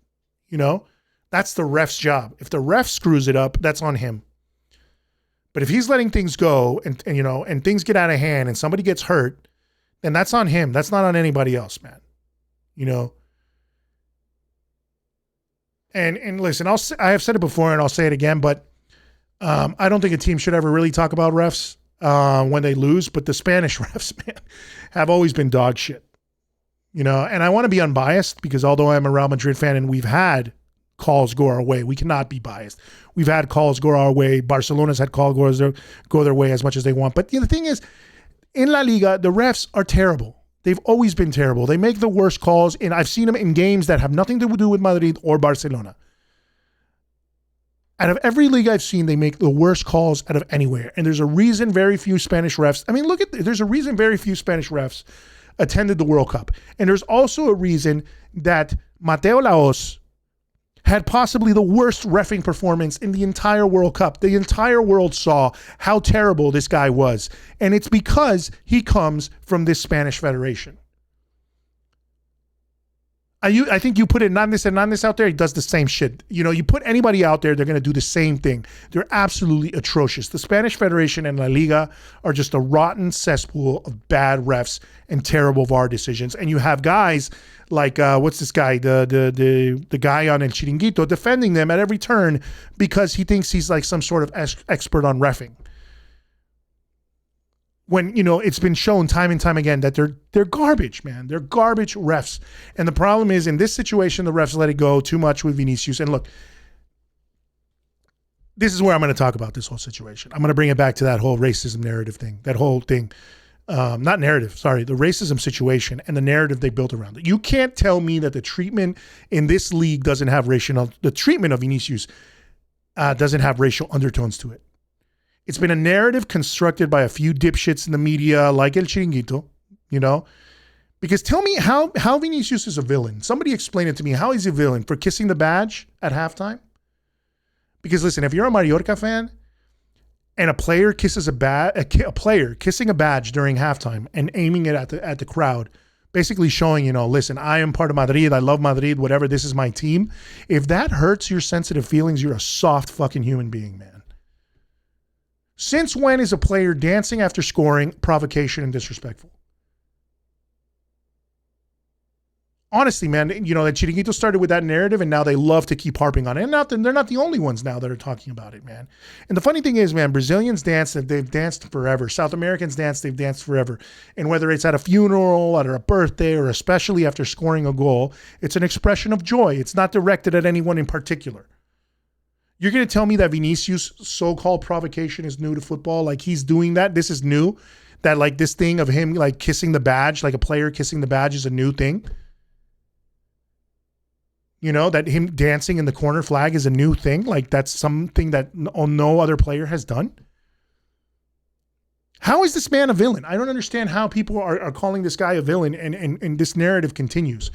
That's the ref's job. If the ref screws it up, that's on him. But if he's letting things go and things get out of hand and somebody gets hurt, then that's on him. That's not on anybody else, man. And listen, I have said it before and I'll say it again, but I don't think a team should ever really talk about refs when they lose, but the Spanish refs, man, have always been dog shit. And I want to be unbiased because although I'm a Real Madrid fan and we've had calls go our way, we cannot be biased. We've had calls go our way. Barcelona's had calls go their way as much as they want. But the thing is, in La Liga, the refs are terrible. They've always been terrible. They make the worst calls, and I've seen them in games that have nothing to do with Madrid or Barcelona. Out of every league I've seen, they make the worst calls out of anywhere. And there's a reason very few Spanish refs, there's a reason very few Spanish refs attended the World Cup. And there's also a reason that Mateo Laos had possibly the worst reffing performance in the entire World Cup. The entire world saw how terrible this guy was. And it's because he comes from this Spanish federation. I think you put Hernandez out there, he does the same shit. You put anybody out there, they're going to do the same thing. They're absolutely atrocious. The Spanish Federation and La Liga are just a rotten cesspool of bad refs and terrible VAR decisions. And you have guys like, what's this guy? The guy on El Chiringuito defending them at every turn because he thinks he's like some sort of expert on reffing. When, it's been shown time and time again that they're garbage, man. They're garbage refs. And the problem is, in this situation, the refs let it go too much with Vinicius. And look, this is where I'm going to talk about this whole situation. I'm going to bring it back to that whole racism narrative thing. That whole thing. Not narrative, sorry. The racism situation and the narrative they built around it. You can't tell me that the treatment in this league doesn't have the treatment of Vinicius doesn't have racial undertones to it. It's been a narrative constructed by a few dipshits in the media like El Chiringuito, because tell me how Vinicius is a villain. Somebody explain it to me. How is he a villain? For kissing the badge at halftime? Because listen, if you're a Mallorca fan and a player kisses a player kissing a badge during halftime and aiming it at the crowd, basically showing, listen, I am part of Madrid. I love Madrid, whatever. This is my team. If that hurts your sensitive feelings, you're a soft fucking human being, man. Since when is a player dancing after scoring provocation and disrespectful? Honestly, man, that Chiringuito started with that narrative and now they love to keep harping on it. And they're not the only ones now that are talking about it, man. And the funny thing is, man, Brazilians dance, they've danced forever. South Americans dance, they've danced forever. And whether it's at a funeral, at a birthday, or especially after scoring a goal, it's an expression of joy. It's not directed at anyone in particular. You're going to tell me that Vinicius' so-called provocation is new to football? Like he's doing that? This is new? That like this thing of him like kissing the badge, like a player kissing the badge is a new thing? That him dancing in the corner flag is a new thing? Like that's something that no other player has done? How is this man a villain? I don't understand how people are calling this guy a villain and this narrative continues.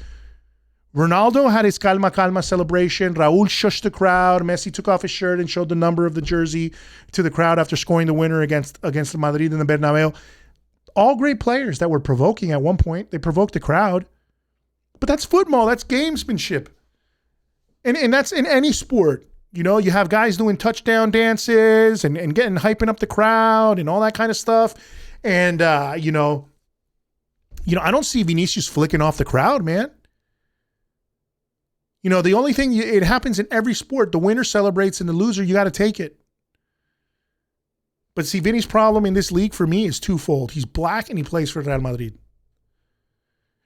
Ronaldo had his calma calma celebration. Raul shushed the crowd. Messi took off his shirt and showed the number of the jersey to the crowd after scoring the winner against Madrid in the Bernabeu. All great players that were provoking at one point. They provoked the crowd. But that's football. That's gamesmanship. And that's in any sport. You have guys doing touchdown dances and hyping up the crowd and all that kind of stuff. And, I don't see Vinicius flicking off the crowd, man. The only thing, it happens in every sport. The winner celebrates and the loser, you got to take it. But see, Vinny's problem in this league for me is twofold. He's black and he plays for Real Madrid.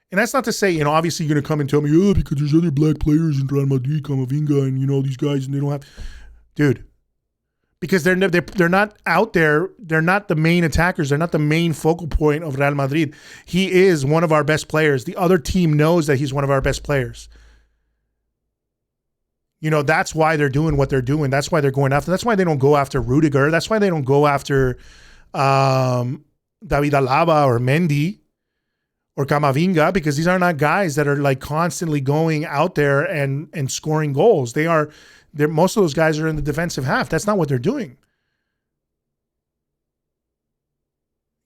And that's not to say, obviously you're going to come and tell me, because there's other black players in Real Madrid, Camavinga, and, these guys, and they don't have. Dude, because they're not out there. They're not the main attackers. They're not the main focal point of Real Madrid. He is one of our best players. The other team knows that he's one of our best players. That's why they're doing what they're doing. That's why they're going after. That's why they don't go after Rudiger. That's why they don't go after David Alaba or Mendy or Camavinga, because these are not guys that are like constantly going out there and scoring goals. Most of those guys are in the defensive half. That's not what they're doing.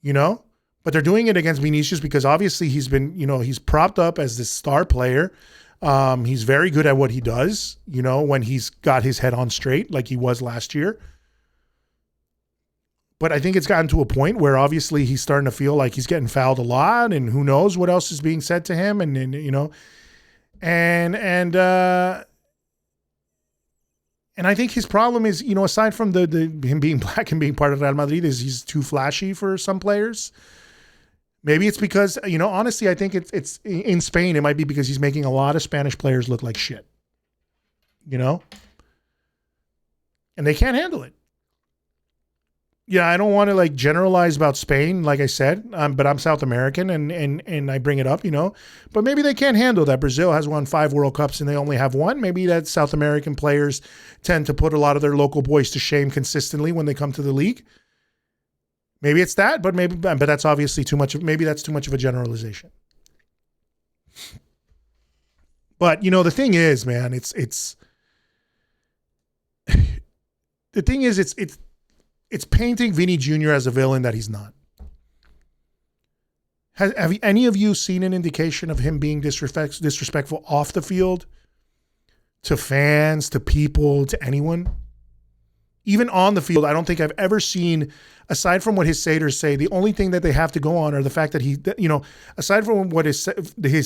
But they're doing it against Vinicius because obviously he's been, he's propped up as this star player. He's very good at what he does, when he's got his head on straight like he was last year. But I think it's gotten to a point where obviously he's starting to feel like he's getting fouled a lot, and who knows what else is being said to him, and you know, and I think his problem is, you know, aside from the him being black and being part of Real Madrid, is he's too flashy for some players. Maybe it's because, you know, honestly, I think it's in Spain, it might be because he's making a lot of Spanish players look like shit, you know, and they can't handle it. Yeah, I don't want to like generalize about Spain, like I said, but I'm South American and I bring it up, you know. But maybe they can't handle that Brazil has won 5 World Cups and they only have one. Maybe that South American players tend to put a lot of their local boys to shame consistently when they come to the league. Maybe it's that, but that's obviously too much. Maybe that's too much of a generalization. But you know, the thing is, man, the thing is, it's painting Vinny Jr. as a villain that he's not. Have any of you seen an indication of him being disrespectful off the field to fans, to people, to anyone? Even on the field, I don't think I've ever seen, aside from what his satyrs say, the only thing that they have to go on are the fact that he, you know, aside from what his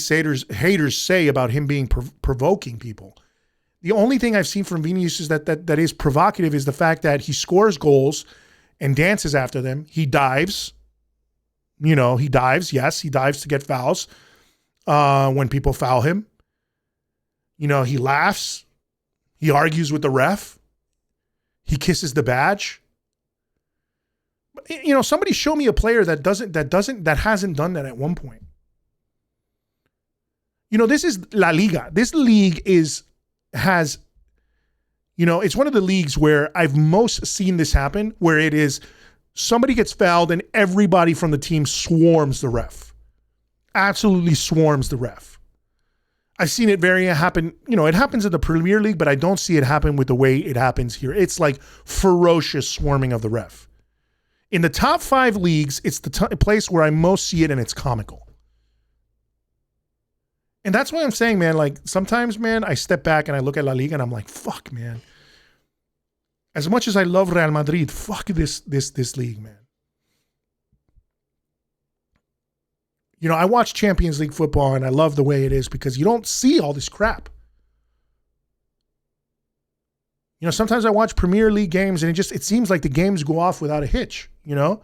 haters say about him being provoking people, the only thing I've seen from Vinicius that is provocative is the fact that he scores goals and dances after them. He dives. You know, he dives. Yes, he dives to get fouls when people foul him. You know, he laughs. He argues with the ref. He kisses the badge. You know, somebody show me a player that hasn't done that at one point. You know, this is La Liga. This league has, you know, it's one of the leagues where I've most seen this happen, where it is somebody gets fouled and everybody from the team swarms the ref. Absolutely swarms the ref. I've seen it happen, you know, it happens in the Premier League, but I don't see it happen with the way it happens here. It's like ferocious swarming of the ref. In the top 5 leagues, it's the place where I most see it, and it's comical. And that's why I'm saying, man, like sometimes, man, I step back and I look at La Liga and I'm like, fuck, man. As much as I love Real Madrid, fuck this league, man. You know, I watch Champions League football and I love the way it is because you don't see all this crap. You know, sometimes I watch Premier League games and it seems like the games go off without a hitch, you know?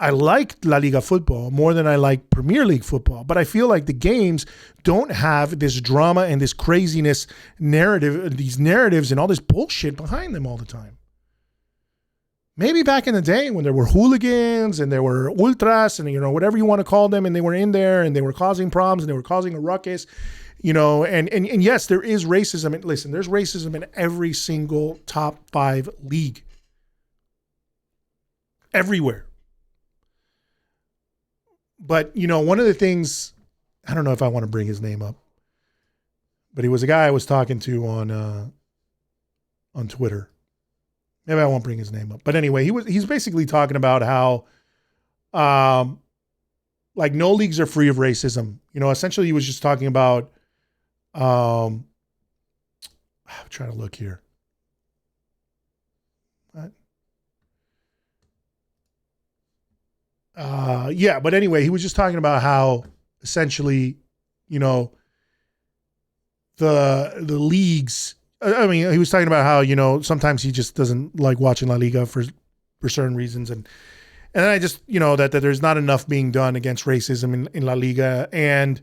I like La Liga football more than I like Premier League football, but I feel like the games don't have this drama and this craziness narrative, these narratives and all this bullshit behind them all the time. Maybe back in the day when there were hooligans and there were ultras and, you know, whatever you want to call them, and they were in there and they were causing problems and they were causing a ruckus, you know, and yes, there is racism. And listen, there's racism in every single top 5 league. Everywhere. But, you know, one of the things, I don't know if I want to bring his name up, but he was a guy I was talking to on Twitter. Maybe I won't bring his name up. But anyway, he's basically talking about how like no leagues are free of racism. You know, essentially he was just talking about I'm trying to look here. What? Yeah, but anyway, he was just talking about how essentially, you know, the leagues, I mean, he was talking about how, you know, sometimes he just doesn't like watching La Liga for certain reasons. And then I just, you know, that there's not enough being done against racism in La Liga. And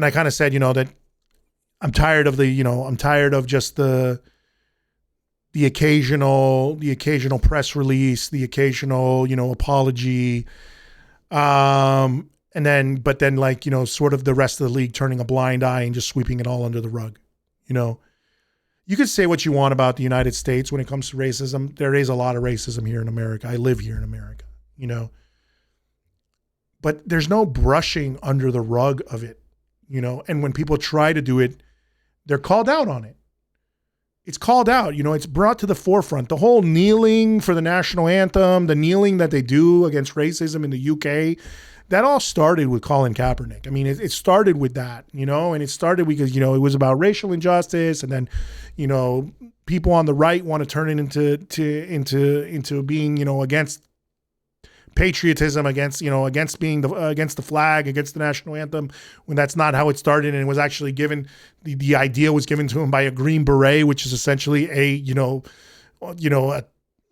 I kind of said, you know, that I'm tired of just the occasional press release, the occasional, you know, apology. But then like, you know, sort of the rest of the league turning a blind eye and just sweeping it all under the rug. You know, you could say what you want about the United States when it comes to racism. There is a lot of racism here in America. I live here in America, you know, but there's no brushing under the rug of it, you know, and when people try to do it, they're called out on it. It's called out, you know, it's brought to the forefront. The whole kneeling for the national anthem, the kneeling that they do against racism in the UK, that all started with Colin Kaepernick. I mean, it started with that, you know, and it started because, you know, it was about racial injustice, and then, you know, people on the right want to turn it into being, you know, against patriotism against being against the flag, against the national anthem, when that's not how it started, and it was actually given, the idea was given to him by a Green Beret, which is essentially a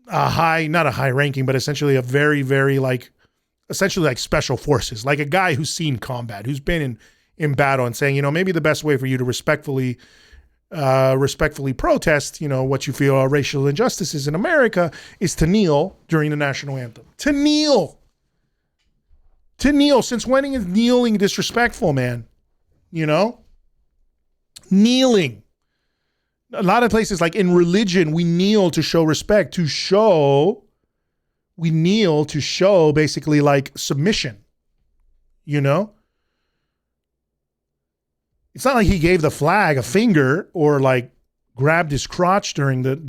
high, not a high ranking, but essentially a very, very essentially like special forces, like a guy who's seen combat, who's been in battle, and saying, maybe the best way for you to respectfully protest, what you feel are racial injustices in America is to kneel during the national anthem. To kneel. Since when is kneeling disrespectful, man? Kneeling. A lot of places, like in religion, we kneel to show respect, we kneel to show basically like submission, It's not like he gave the flag a finger or like grabbed his crotch during the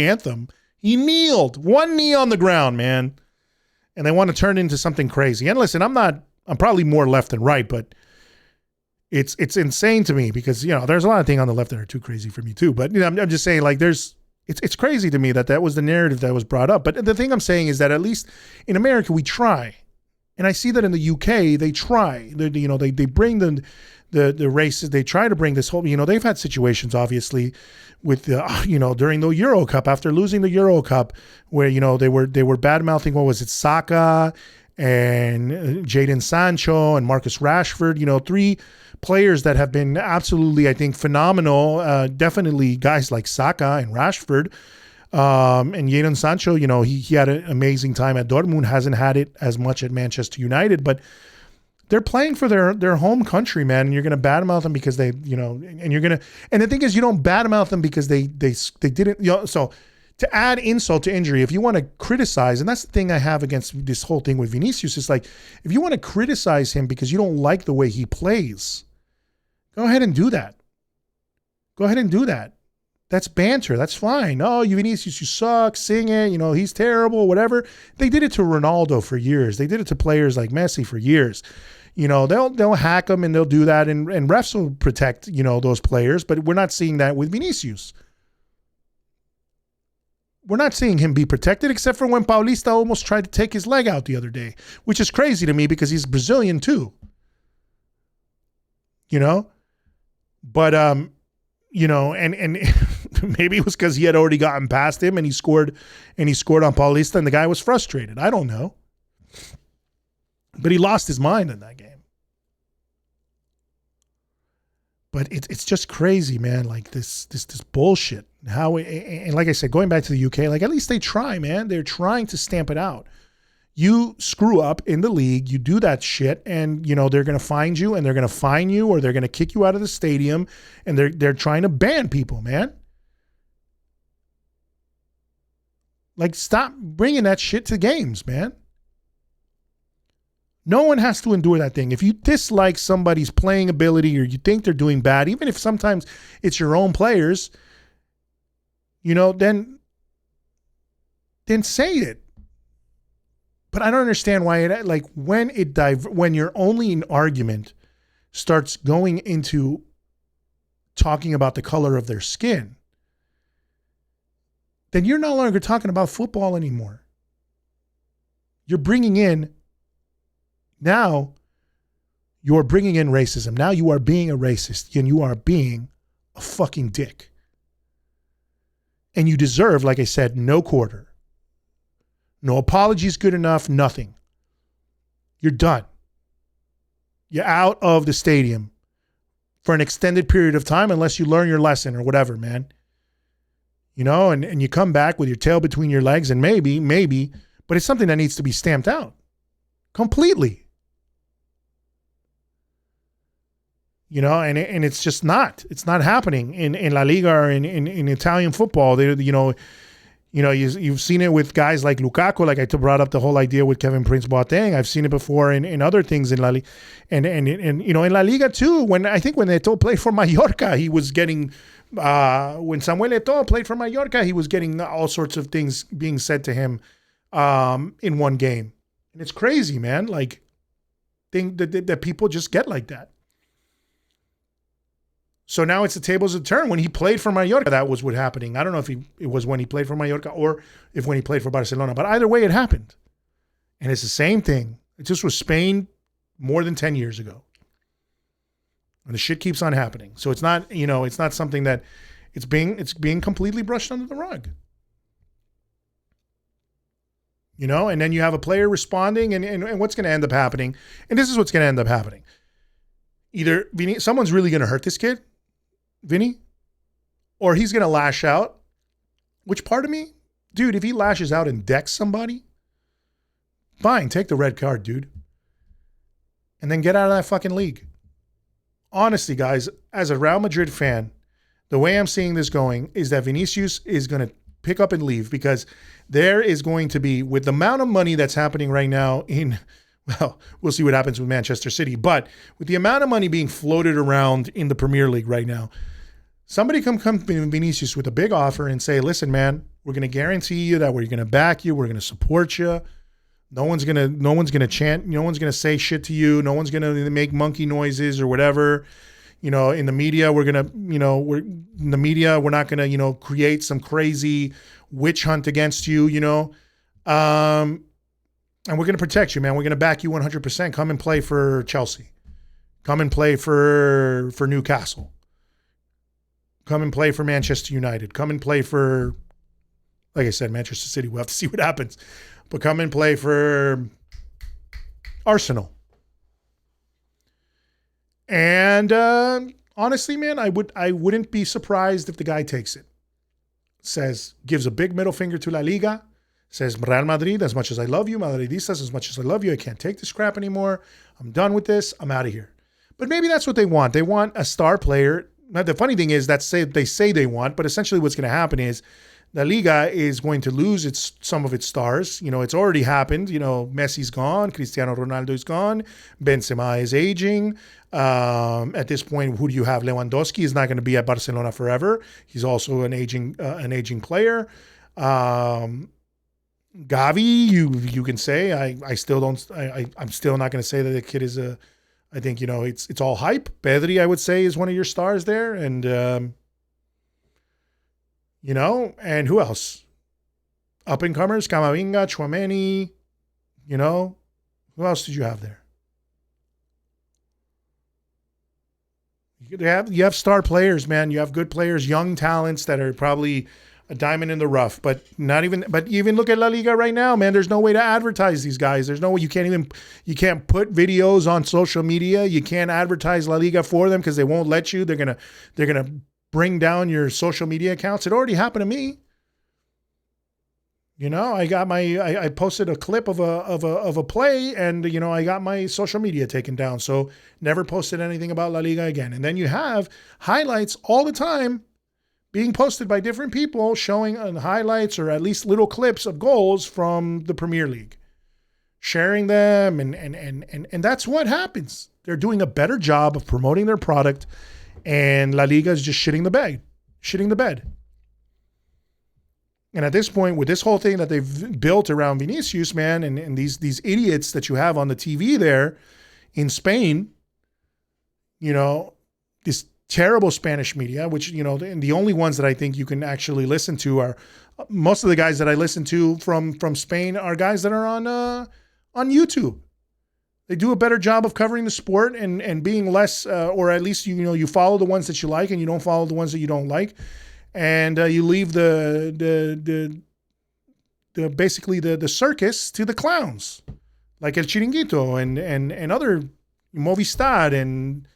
anthem. He kneeled, one knee on the ground, man. And they want to turn it into something crazy. And listen, I'm probably more left than right, but it's insane to me because, there's a lot of things on the left that are too crazy for me too. But I'm just saying, like, it's crazy to me that was the narrative that was brought up. But the thing I'm saying is that at least in America, we try. And I see that in the UK, they try. They bring the races. They try to bring this whole. They've had situations, obviously, with during the Euro Cup, after losing the Euro Cup, where they were bad mouthing. What was it, Saka and Jadon Sancho and Marcus Rashford? 3 players that have been absolutely, I think, phenomenal. Definitely guys like Saka and Rashford. And Jadon Sancho, he had an amazing time at Dortmund, hasn't had it as much at Manchester United, but they're playing for their home country, man. And you're going to badmouth them because they, and the thing is, you don't badmouth them because they didn't, so to add insult to injury, if you want to criticize, and that's the thing I have against this whole thing with Vinicius, is like, if you want to criticize him because you don't like the way he plays, go ahead and do that. That's banter. That's fine. Oh, you Vinicius, you suck. Sing it. He's terrible, whatever. They did it to Ronaldo for years. They did it to players like Messi for years. They'll hack them and they'll do that, and refs will protect, those players, but we're not seeing that with Vinicius. We're not seeing him be protected, except for when Paulista almost tried to take his leg out the other day, which is crazy to me because he's Brazilian too. But and maybe it was because he had already gotten past him and he scored on Paulista and the guy was frustrated. I don't know. But he lost his mind in that game. But it's just crazy, man. Like this bullshit. And like I said, going back to the UK, like at least they try, man. They're trying to stamp it out. You screw up in the league, you do that shit, and they're going to find you and they're going to fine you or they're going to kick you out of the stadium, and they're trying to ban people, man. Like, stop bringing that shit to games, man. No one has to endure that thing. If you dislike somebody's playing ability or you think they're doing bad, even if sometimes it's your own players, then say it. But I don't understand why when your only argument starts going into talking about the color of their skin, then you're no longer talking about football anymore. You're bringing in racism. Now you are being a racist and you are being a fucking dick. And you deserve, like I said, no quarter. No apologies good enough, nothing. You're done. You're out of the stadium for an extended period of time unless you learn your lesson or whatever, man. And you come back with your tail between your legs and maybe, but it's something that needs to be stamped out completely. And it's just not. It's not happening in La Liga or in Italian football. You've seen it with guys like Lukaku, like I brought up the whole idea with Kevin Prince Boateng. I've seen it before in other things in La Liga. And in La Liga too, when Eto'o played for Mallorca, he was getting, when Samuel Eto'o played for Mallorca, he was getting all sorts of things being said to him in one game. And it's crazy, man. Like, that people just get like that. So now it's the tables have turned. When he played for Mallorca, that was what happening. I don't know if it was when he played for Mallorca or if when he played for Barcelona, but either way it happened. And it's the same thing. It just was Spain more than 10 years ago. And the shit keeps on happening. So it's not, it's not something that it's being completely brushed under the rug. And then you have a player responding and what's going to end up happening. And this is what's going to end up happening. Either someone's really going to hurt this kid, Vinny, or he's going to lash out. Which part of me? Dude, if he lashes out and decks somebody, fine, take the red card, dude. And then get out of that fucking league. Honestly, guys, as a Real Madrid fan, the way I'm seeing this going is that Vinicius is going to pick up and leave because there is going to be, with the amount of money that's happening right now well, we'll see what happens with Manchester City, but with the amount of money being floated around in the Premier League right now, somebody come to Vinicius with a big offer and say, listen, man, we're going to guarantee you that we're going to back you. We're going to support you. No one's gonna chant. No one's gonna say shit to you. No one's gonna make monkey noises or whatever. In the media, we're not gonna, create some crazy witch hunt against you. And we're gonna protect you, man. We're gonna back you 100%. Come and play for Chelsea. Come and play for Newcastle. Come and play for Manchester United. Come and play for, like I said, Manchester City. We'll have to see what happens. But come and play for Arsenal. And honestly, man, I wouldn't be surprised if the guy takes it. Gives a big middle finger to La Liga. Says, Real Madrid, as much as I love you, Madridistas, as much as I love you, I can't take this crap anymore. I'm done with this. I'm out of here. But maybe that's what they want. They want a star player. Now, the funny thing is they say they want, but essentially what's going to happen is La Liga is going to lose some of its stars. It's already happened. Messi's gone. Cristiano Ronaldo is gone. Benzema is aging. At this point, who do you have? Lewandowski is not going to be at Barcelona forever. He's also an aging player. Gavi, you can say. I'm still not going to say that the kid is I think, it's all hype. Pedri, I would say, is one of your stars there. And, and who else? Up-and-comers, Camavinga, Tchouaméni, who else did you have there? You have star players, man. You have good players, young talents that are probably a diamond in the rough, but even look at La Liga right now, man. There's no way to advertise these guys. There's no way. You can't put videos on social media. You can't advertise La Liga for them because they won't let you. They're gonna bring down your social media accounts. It already happened to me. I posted a clip of a play and, I got my social media taken down. So never posted anything about La Liga again. And then you have highlights all the time being posted by different people showing highlights or at least little clips of goals from the Premier League, sharing them. And that's what happens. They're doing a better job of promoting their product. And La Liga is just shitting the bed. And at this point, with this whole thing that they've built around Vinicius, man, and these idiots that you have on the TV there in Spain, this terrible Spanish media, which, and the only ones that I think you can actually listen to are most of the guys that I listen to from Spain are guys that are on YouTube. They do a better job of covering the sport and being less, or at least, you follow the ones that you like and you don't follow the ones that you don't like. And you leave basically the circus to the clowns, like El Chiringuito and other Movistar and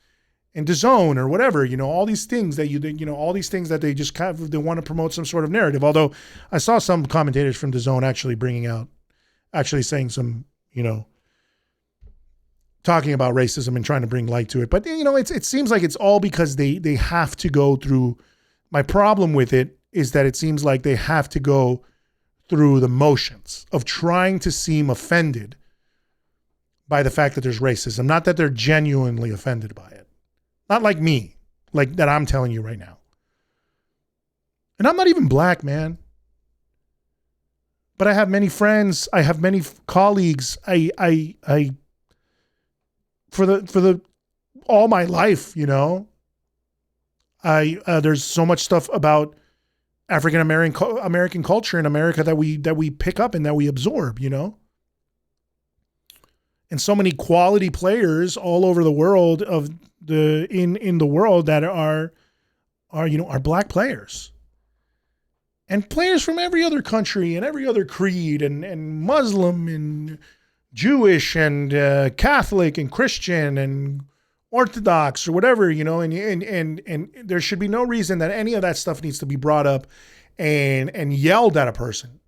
DAZN or whatever, all these things that all these things that they just they want to promote some sort of narrative. Although I saw some commentators from DAZN actually saying some, talking about racism and trying to bring light to it. But, it seems like it's all because they have to go through. My problem with it is that it seems like they have to go through the motions of trying to seem offended by the fact that there's racism. Not that they're genuinely offended by it. Not like me, like that I'm telling you right now. And I'm not even black, man. But I have many friends. I have many colleagues. For all my life, There's so much stuff about African American culture in America that we pick up and that we absorb, and so many quality players all over the world in the world that are black players, and players from every other country and every other creed and Muslim and Jewish and Catholic and Christian and Orthodox or whatever, and there should be no reason that any of that stuff needs to be brought up and yelled at a person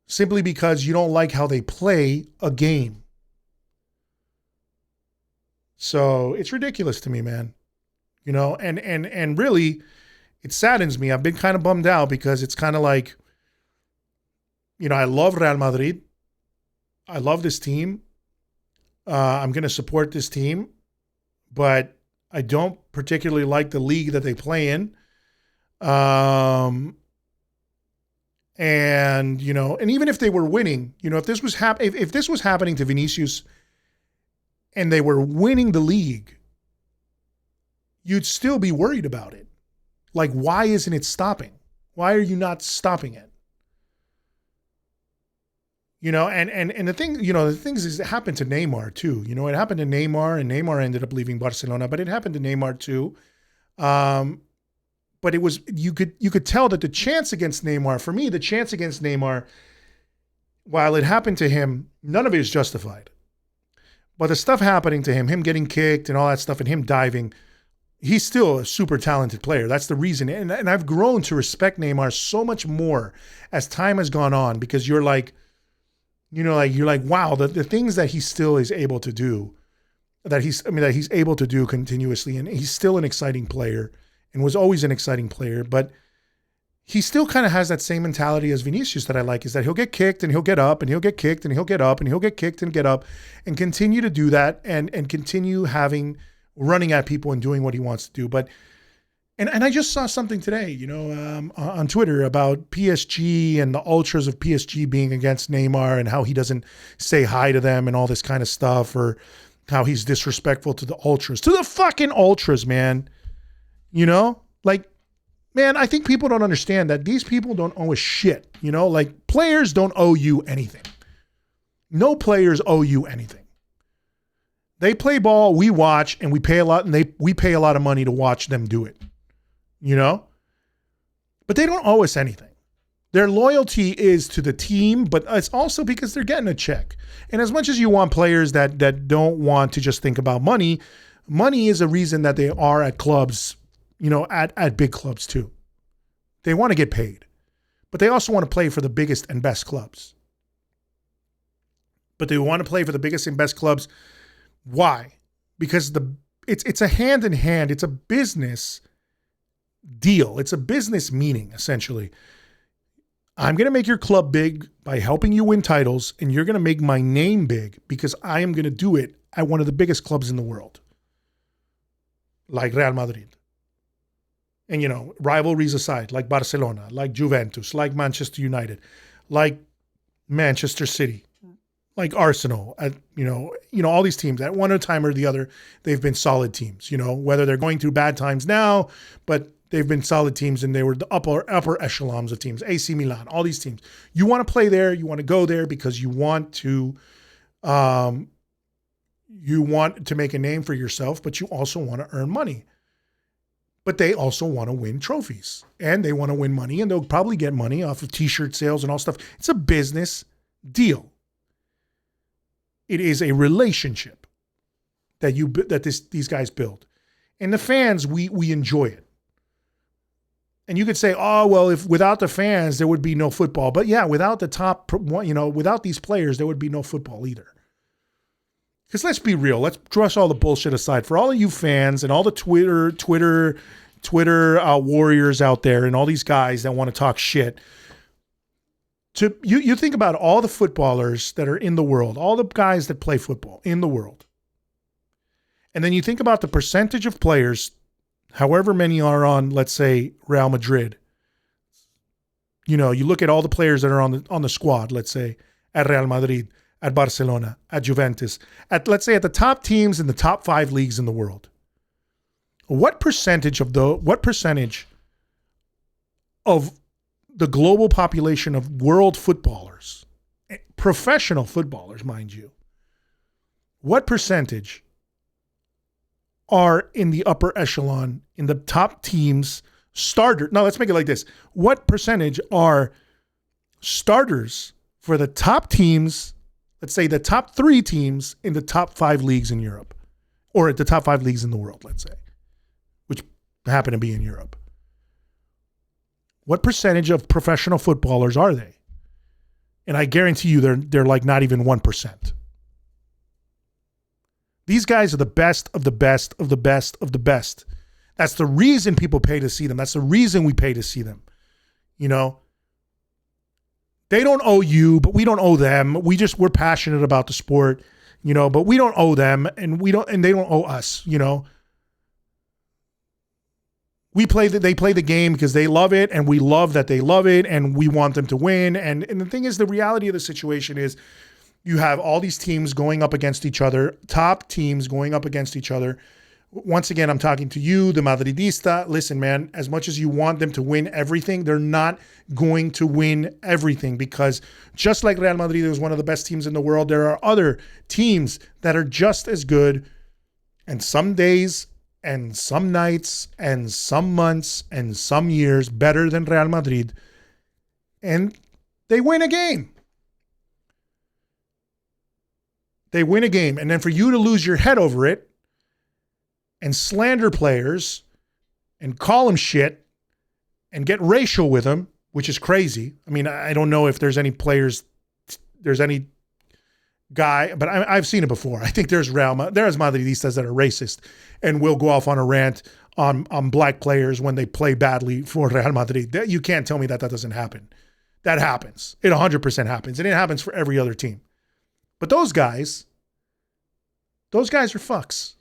simply because you don't like how they play a game. So it's ridiculous to me, man. And really, it saddens me. I've been kind of bummed out because it's kind of like, I love Real Madrid. I love this team. I'm going to support this team, but I don't particularly like the league that they play in. And even if they were winning, if this was if this was happening to Vinicius and they were winning the league, you'd still be worried about it. Like, why isn't it stopping? Why are you not stopping it? And the things is it happened to Neymar too. It happened to Neymar, and Neymar ended up leaving Barcelona, but it happened to Neymar too. But it was, you could tell that the chance against Neymar, while it happened to him, none of it is justified. But the stuff happening to him getting kicked and all that stuff and him diving, he's still a super talented player. That's the reason. And I've grown to respect Neymar so much more as time has gone on, because you're like, wow, the things that he still is able to do, that he's able to do continuously. And he's still an exciting player and was always an exciting player, but he still kind of has that same mentality as Vinicius that I like, is that he'll get kicked and he'll get up and he'll get kicked and he'll get up and he'll get kicked and get up and continue to do that and continue running at people and doing what he wants to do. But, and I just saw something today, on Twitter about PSG and the ultras of PSG being against Neymar and how he doesn't say hi to them and all this kind of stuff, or how he's disrespectful to the fucking ultras, man. Man, I think people don't understand that these people don't owe a shit. Players don't owe you anything. No players owe you anything. They play ball, we watch, and we pay a lot, and we pay a lot of money to watch them do it. But they don't owe us anything. Their loyalty is to the team, but it's also because they're getting a check. And as much as you want players that don't want to just think about money is a reason that they are at clubs, at big clubs too. They want to get paid, but they also want to play for the biggest and best clubs. But they want to play for the biggest and best clubs. Why? Because it's a hand in hand. It's a business deal. It's a business meaning, essentially. I'm going to make your club big by helping you win titles, and you're going to make my name big because I am going to do it at one of the biggest clubs in the world, like Real Madrid. And, rivalries aside, like Barcelona, like Juventus, like Manchester United, like Manchester City, like Arsenal, all these teams at one time or the other, they've been solid teams, whether they're going through bad times now, but they've been solid teams, and they were the upper echelons of teams. AC Milan, all these teams. You want to play there, you want to go there because you want to make a name for yourself, but you also want to earn money. But they also want to win trophies, and they want to win money, and they'll probably get money off of t-shirt sales and all stuff. It's a business deal. It is a relationship that these guys build. And the fans, we enjoy it. And you could say, oh, well, if without the fans, there would be no football. But yeah, without the top, without these players, there would be no football either. Because let's be real. Let's brush all the bullshit aside. For all of you fans and all the Twitter warriors out there and all these guys that want to talk shit, you think about all the footballers that are in the world, all the guys that play football in the world. And then you think about the percentage of players, however many are on, let's say, Real Madrid. You look at all the players that are on the squad, let's say, at Real Madrid, at Barcelona, at Juventus, let's say at the top teams in the top 5 leagues in the world. what percentage of the global population of world footballers, professional footballers, mind you, what percentage are in the upper echelon, in the top teams, no, let's make it like this. What percentage are starters for the top teams, let's say the top 3 teams in the top 5 leagues in Europe, or at the top 5 leagues in the world, let's say, which happen to be in Europe? What percentage of professional footballers are they? And I guarantee you they're like not even 1%. These guys are the best of the best of the best of the best. That's the reason people pay to see them. That's the reason we pay to see them. You know, they don't owe you, but we don't owe them. We're passionate about the sport, you know, but we don't owe them and they don't owe us, you know. They play the game because they love it, and we love that they love it, and we want them to win. And the thing is, the reality of the situation is you have all these teams going up against each other, top teams going up against each other. Once again, I'm talking to you, the Madridista. Listen, man, as much as you want them to win everything, they're not going to win everything, because just like Real Madrid is one of the best teams in the world, there are other teams that are just as good, and some days and some nights and some months and some years better than Real Madrid, and they win a game. They win a game, and then for you to lose your head over it and slander players and call them shit and get racial with them, which is crazy. I mean, I don't know if there's any guy, but I've seen it before. I think there's Madridistas that are racist and will go off on a rant on black players when they play badly for Real Madrid. You can't tell me that doesn't happen. That happens. It 100% happens, and it happens for every other team. But those guys are fucks.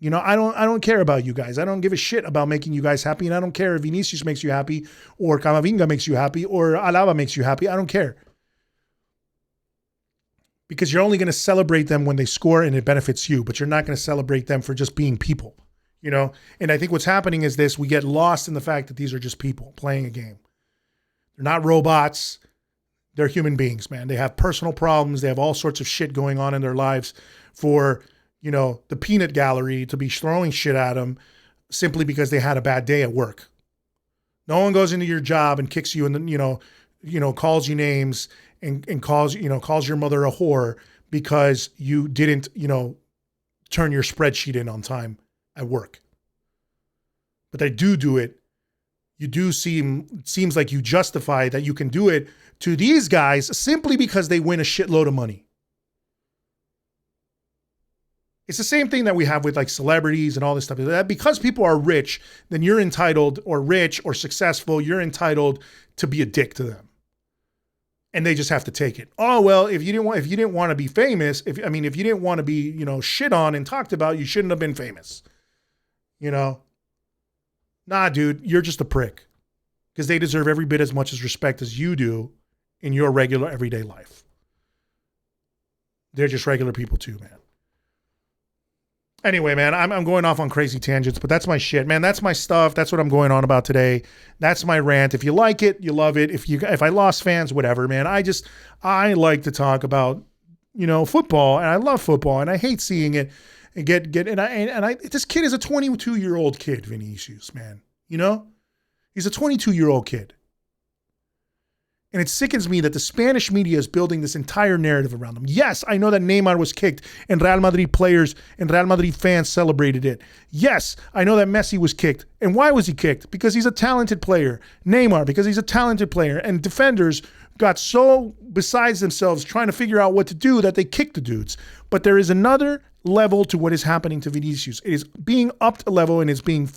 You know, I don't care about you guys. I don't give a shit about making you guys happy, and I don't care if Vinicius makes you happy or Camavinga makes you happy or Alaba makes you happy. I don't care. Because you're only going to celebrate them when they score and it benefits you, but you're not going to celebrate them for just being people, you know? And I think what's happening is this: we get lost in the fact that these are just people playing a game. They're not robots. They're human beings, man. They have personal problems. They have all sorts of shit going on in their lives for, you know, the peanut gallery to be throwing shit at them simply because they had a bad day at work. No one goes into your job and kicks you and then, you know, calls you names and calls your mother a whore because you didn't, you know, turn your spreadsheet in on time at work. But they do it. Seems like you justify that you can do it to these guys simply because they win a shitload of money. It's the same thing that we have with like celebrities and all this stuff. That because people are rich, then you're entitled, or rich or successful, you're entitled to be a dick to them. And they just have to take it. Oh, well, if you didn't want to be famous, if you didn't want to be, you know, shit on and talked about, you shouldn't have been famous. You know? Nah, dude, you're just a prick. Because they deserve every bit as much as respect as you do in your regular everyday life. They're just regular people too, man. Anyway, man, I'm going off on crazy tangents, but that's my shit, man. That's my stuff. That's what I'm going on about today. That's my rant. If you like it, you love it. If I lost fans, whatever, man. I like to talk about, you know, football, and I love football, and I hate seeing it and this kid is a 22-year-old kid, Vinicius, man. You know? He's a 22-year-old kid. And it sickens me that the Spanish media is building this entire narrative around him. Yes, I know that Neymar was kicked and Real Madrid players and Real Madrid fans celebrated it. Yes, I know that Messi was kicked. And why was he kicked? Because he's a talented player. Neymar, because he's a talented player. And defenders got so besides themselves trying to figure out what to do that they kicked the dudes. But there is another level to what is happening to Vinicius. It is being upped a level, and it's being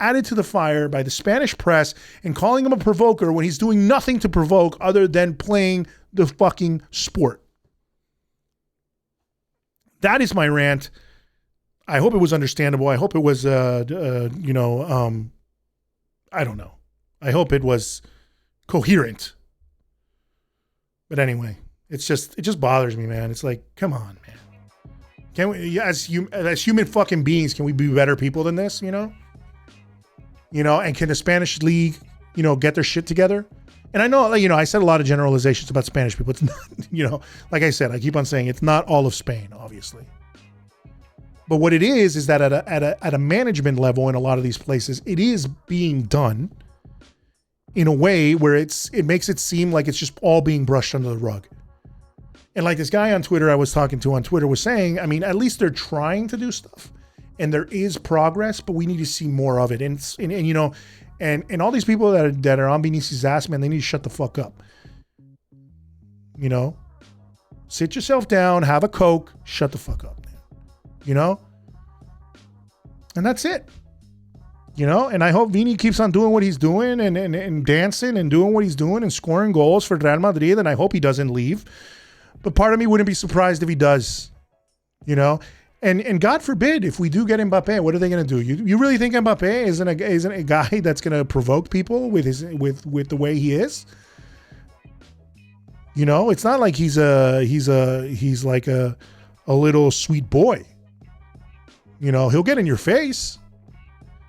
added to the fire by the Spanish press and calling him a provoker when he's doing nothing to provoke other than playing the fucking sport. That is my rant. I hope it was understandable. I hope it was, I don't know. I hope it was coherent. But anyway, it just bothers me, man. It's like, come on, man. Can we, as human fucking beings, can we be better people than this? And can the Spanish league, get their shit together? And I know, I said a lot of generalizations about Spanish people. It's not, like I said, I keep on saying it's not all of Spain, obviously. But what it is that at a management level in a lot of these places, it is being done in a way where it makes it seem like it's just all being brushed under the rug. And like this guy on Twitter I was talking to on Twitter was saying, I mean, at least they're trying to do stuff and there is progress, but we need to see more of it. And all these people that are on Vinicius' ass, man, they need to shut the fuck up. Sit yourself down, have a Coke, shut the fuck up, man. And that's it. And I hope Vini keeps on doing what he's doing and dancing and doing what he's doing and scoring goals for Real Madrid. And I hope he doesn't leave. But part of me wouldn't be surprised if he does, and God forbid if we do get Mbappe, what are they going to do? You really think Mbappe isn't a guy that's going to provoke people with the way he is? It's not like he's like a little sweet boy. He'll get in your face.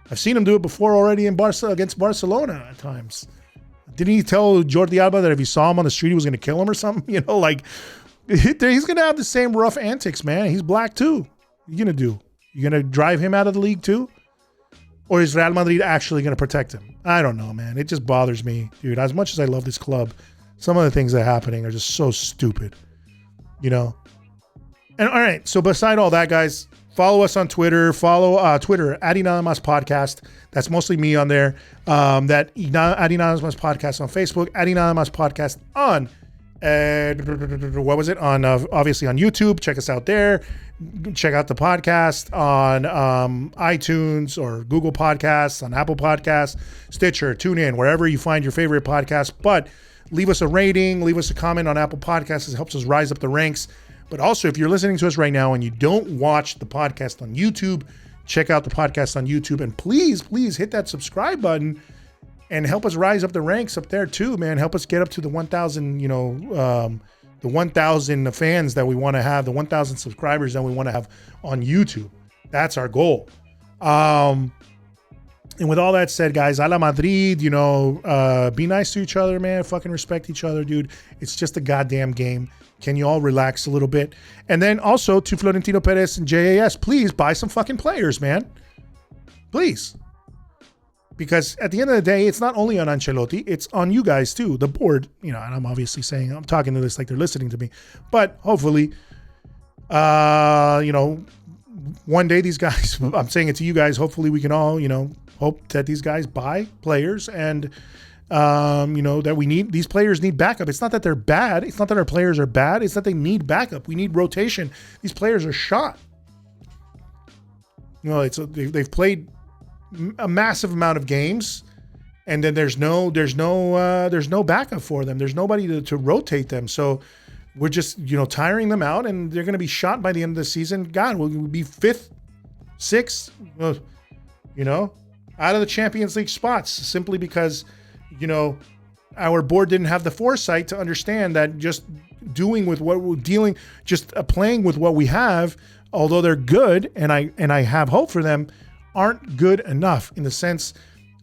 I've seen him do it before already against Barcelona at times. Didn't he tell Jordi Alba that if he saw him on the street, he was going to kill him or something? He's going to have the same rough antics, man. He's black too. What are you going to do? You going to drive him out of the league too? Or is Real Madrid actually going to protect him? I don't know, man. It just bothers me, dude. As much as I love this club, some of the things that are happening are just so stupid, And all right, so beside all that, guys, follow us on Twitter. Follow Twitter, @Inadamas Podcast. That's mostly me on there. That @Inadamas Podcast on Facebook, @Inadamas Podcast on, what was it? On obviously on YouTube. Check us out there. Check out the podcast on iTunes or Google Podcasts, on Apple Podcasts, Stitcher, TuneIn, wherever you find your favorite podcast. But leave us a rating, leave us a comment on Apple Podcasts. It helps us rise up the ranks. But also, if you're listening to us right now and you don't watch the podcast on YouTube, check out the podcast on YouTube. And please hit that subscribe button and help us rise up the ranks up there too, man. Help us get up to the 1,000, the 1,000 fans that we want to have, the 1,000 subscribers that we want to have on YouTube. That's our goal. And with all that said, guys, a la Madrid, be nice to each other, man. Fucking respect each other, dude. It's just a goddamn game. Can you all relax a little bit? And then also to Florentino Perez and JAS, please buy some fucking players, man. Please. Because at the end of the day, it's not only on Ancelotti, it's on you guys too, the board. And I'm obviously saying, I'm talking to this like they're listening to me. But hopefully, one day these guys, I'm saying it to you guys, hopefully we can all, hope that these guys buy players and that these players need backup. It's not that they're bad. It's not that our players are bad. It's that they need backup. We need rotation. These players are shot. They've played a massive amount of games, and then there's no backup for them. There's nobody to rotate them. So we're just tiring them out, and they're going to be shot by the end of the season. God, we'll be 5th, 6th, out of the Champions League spots simply because. Our board didn't have the foresight to understand that just playing with what we have, although they're good, and I have hope for them, aren't good enough in the sense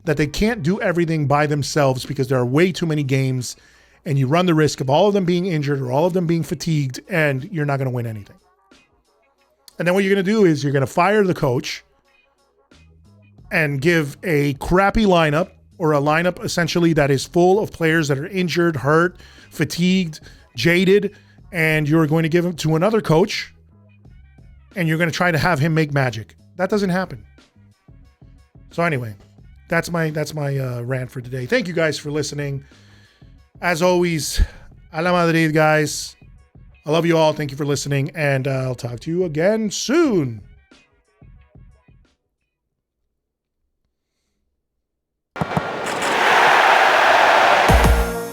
that they can't do everything by themselves because there are way too many games and you run the risk of all of them being injured or all of them being fatigued and you're not going to win anything. And then what you're going to do is you're going to fire the coach and give a crappy lineup, or a lineup essentially that is full of players that are injured, hurt, fatigued, jaded, and you're going to give them to another coach and you're going to try to have him make magic. That doesn't happen. So anyway, that's my rant for today. Thank you guys for listening. As always, a la Madrid, guys. I love you all. Thank you for listening, and I'll talk to you again soon.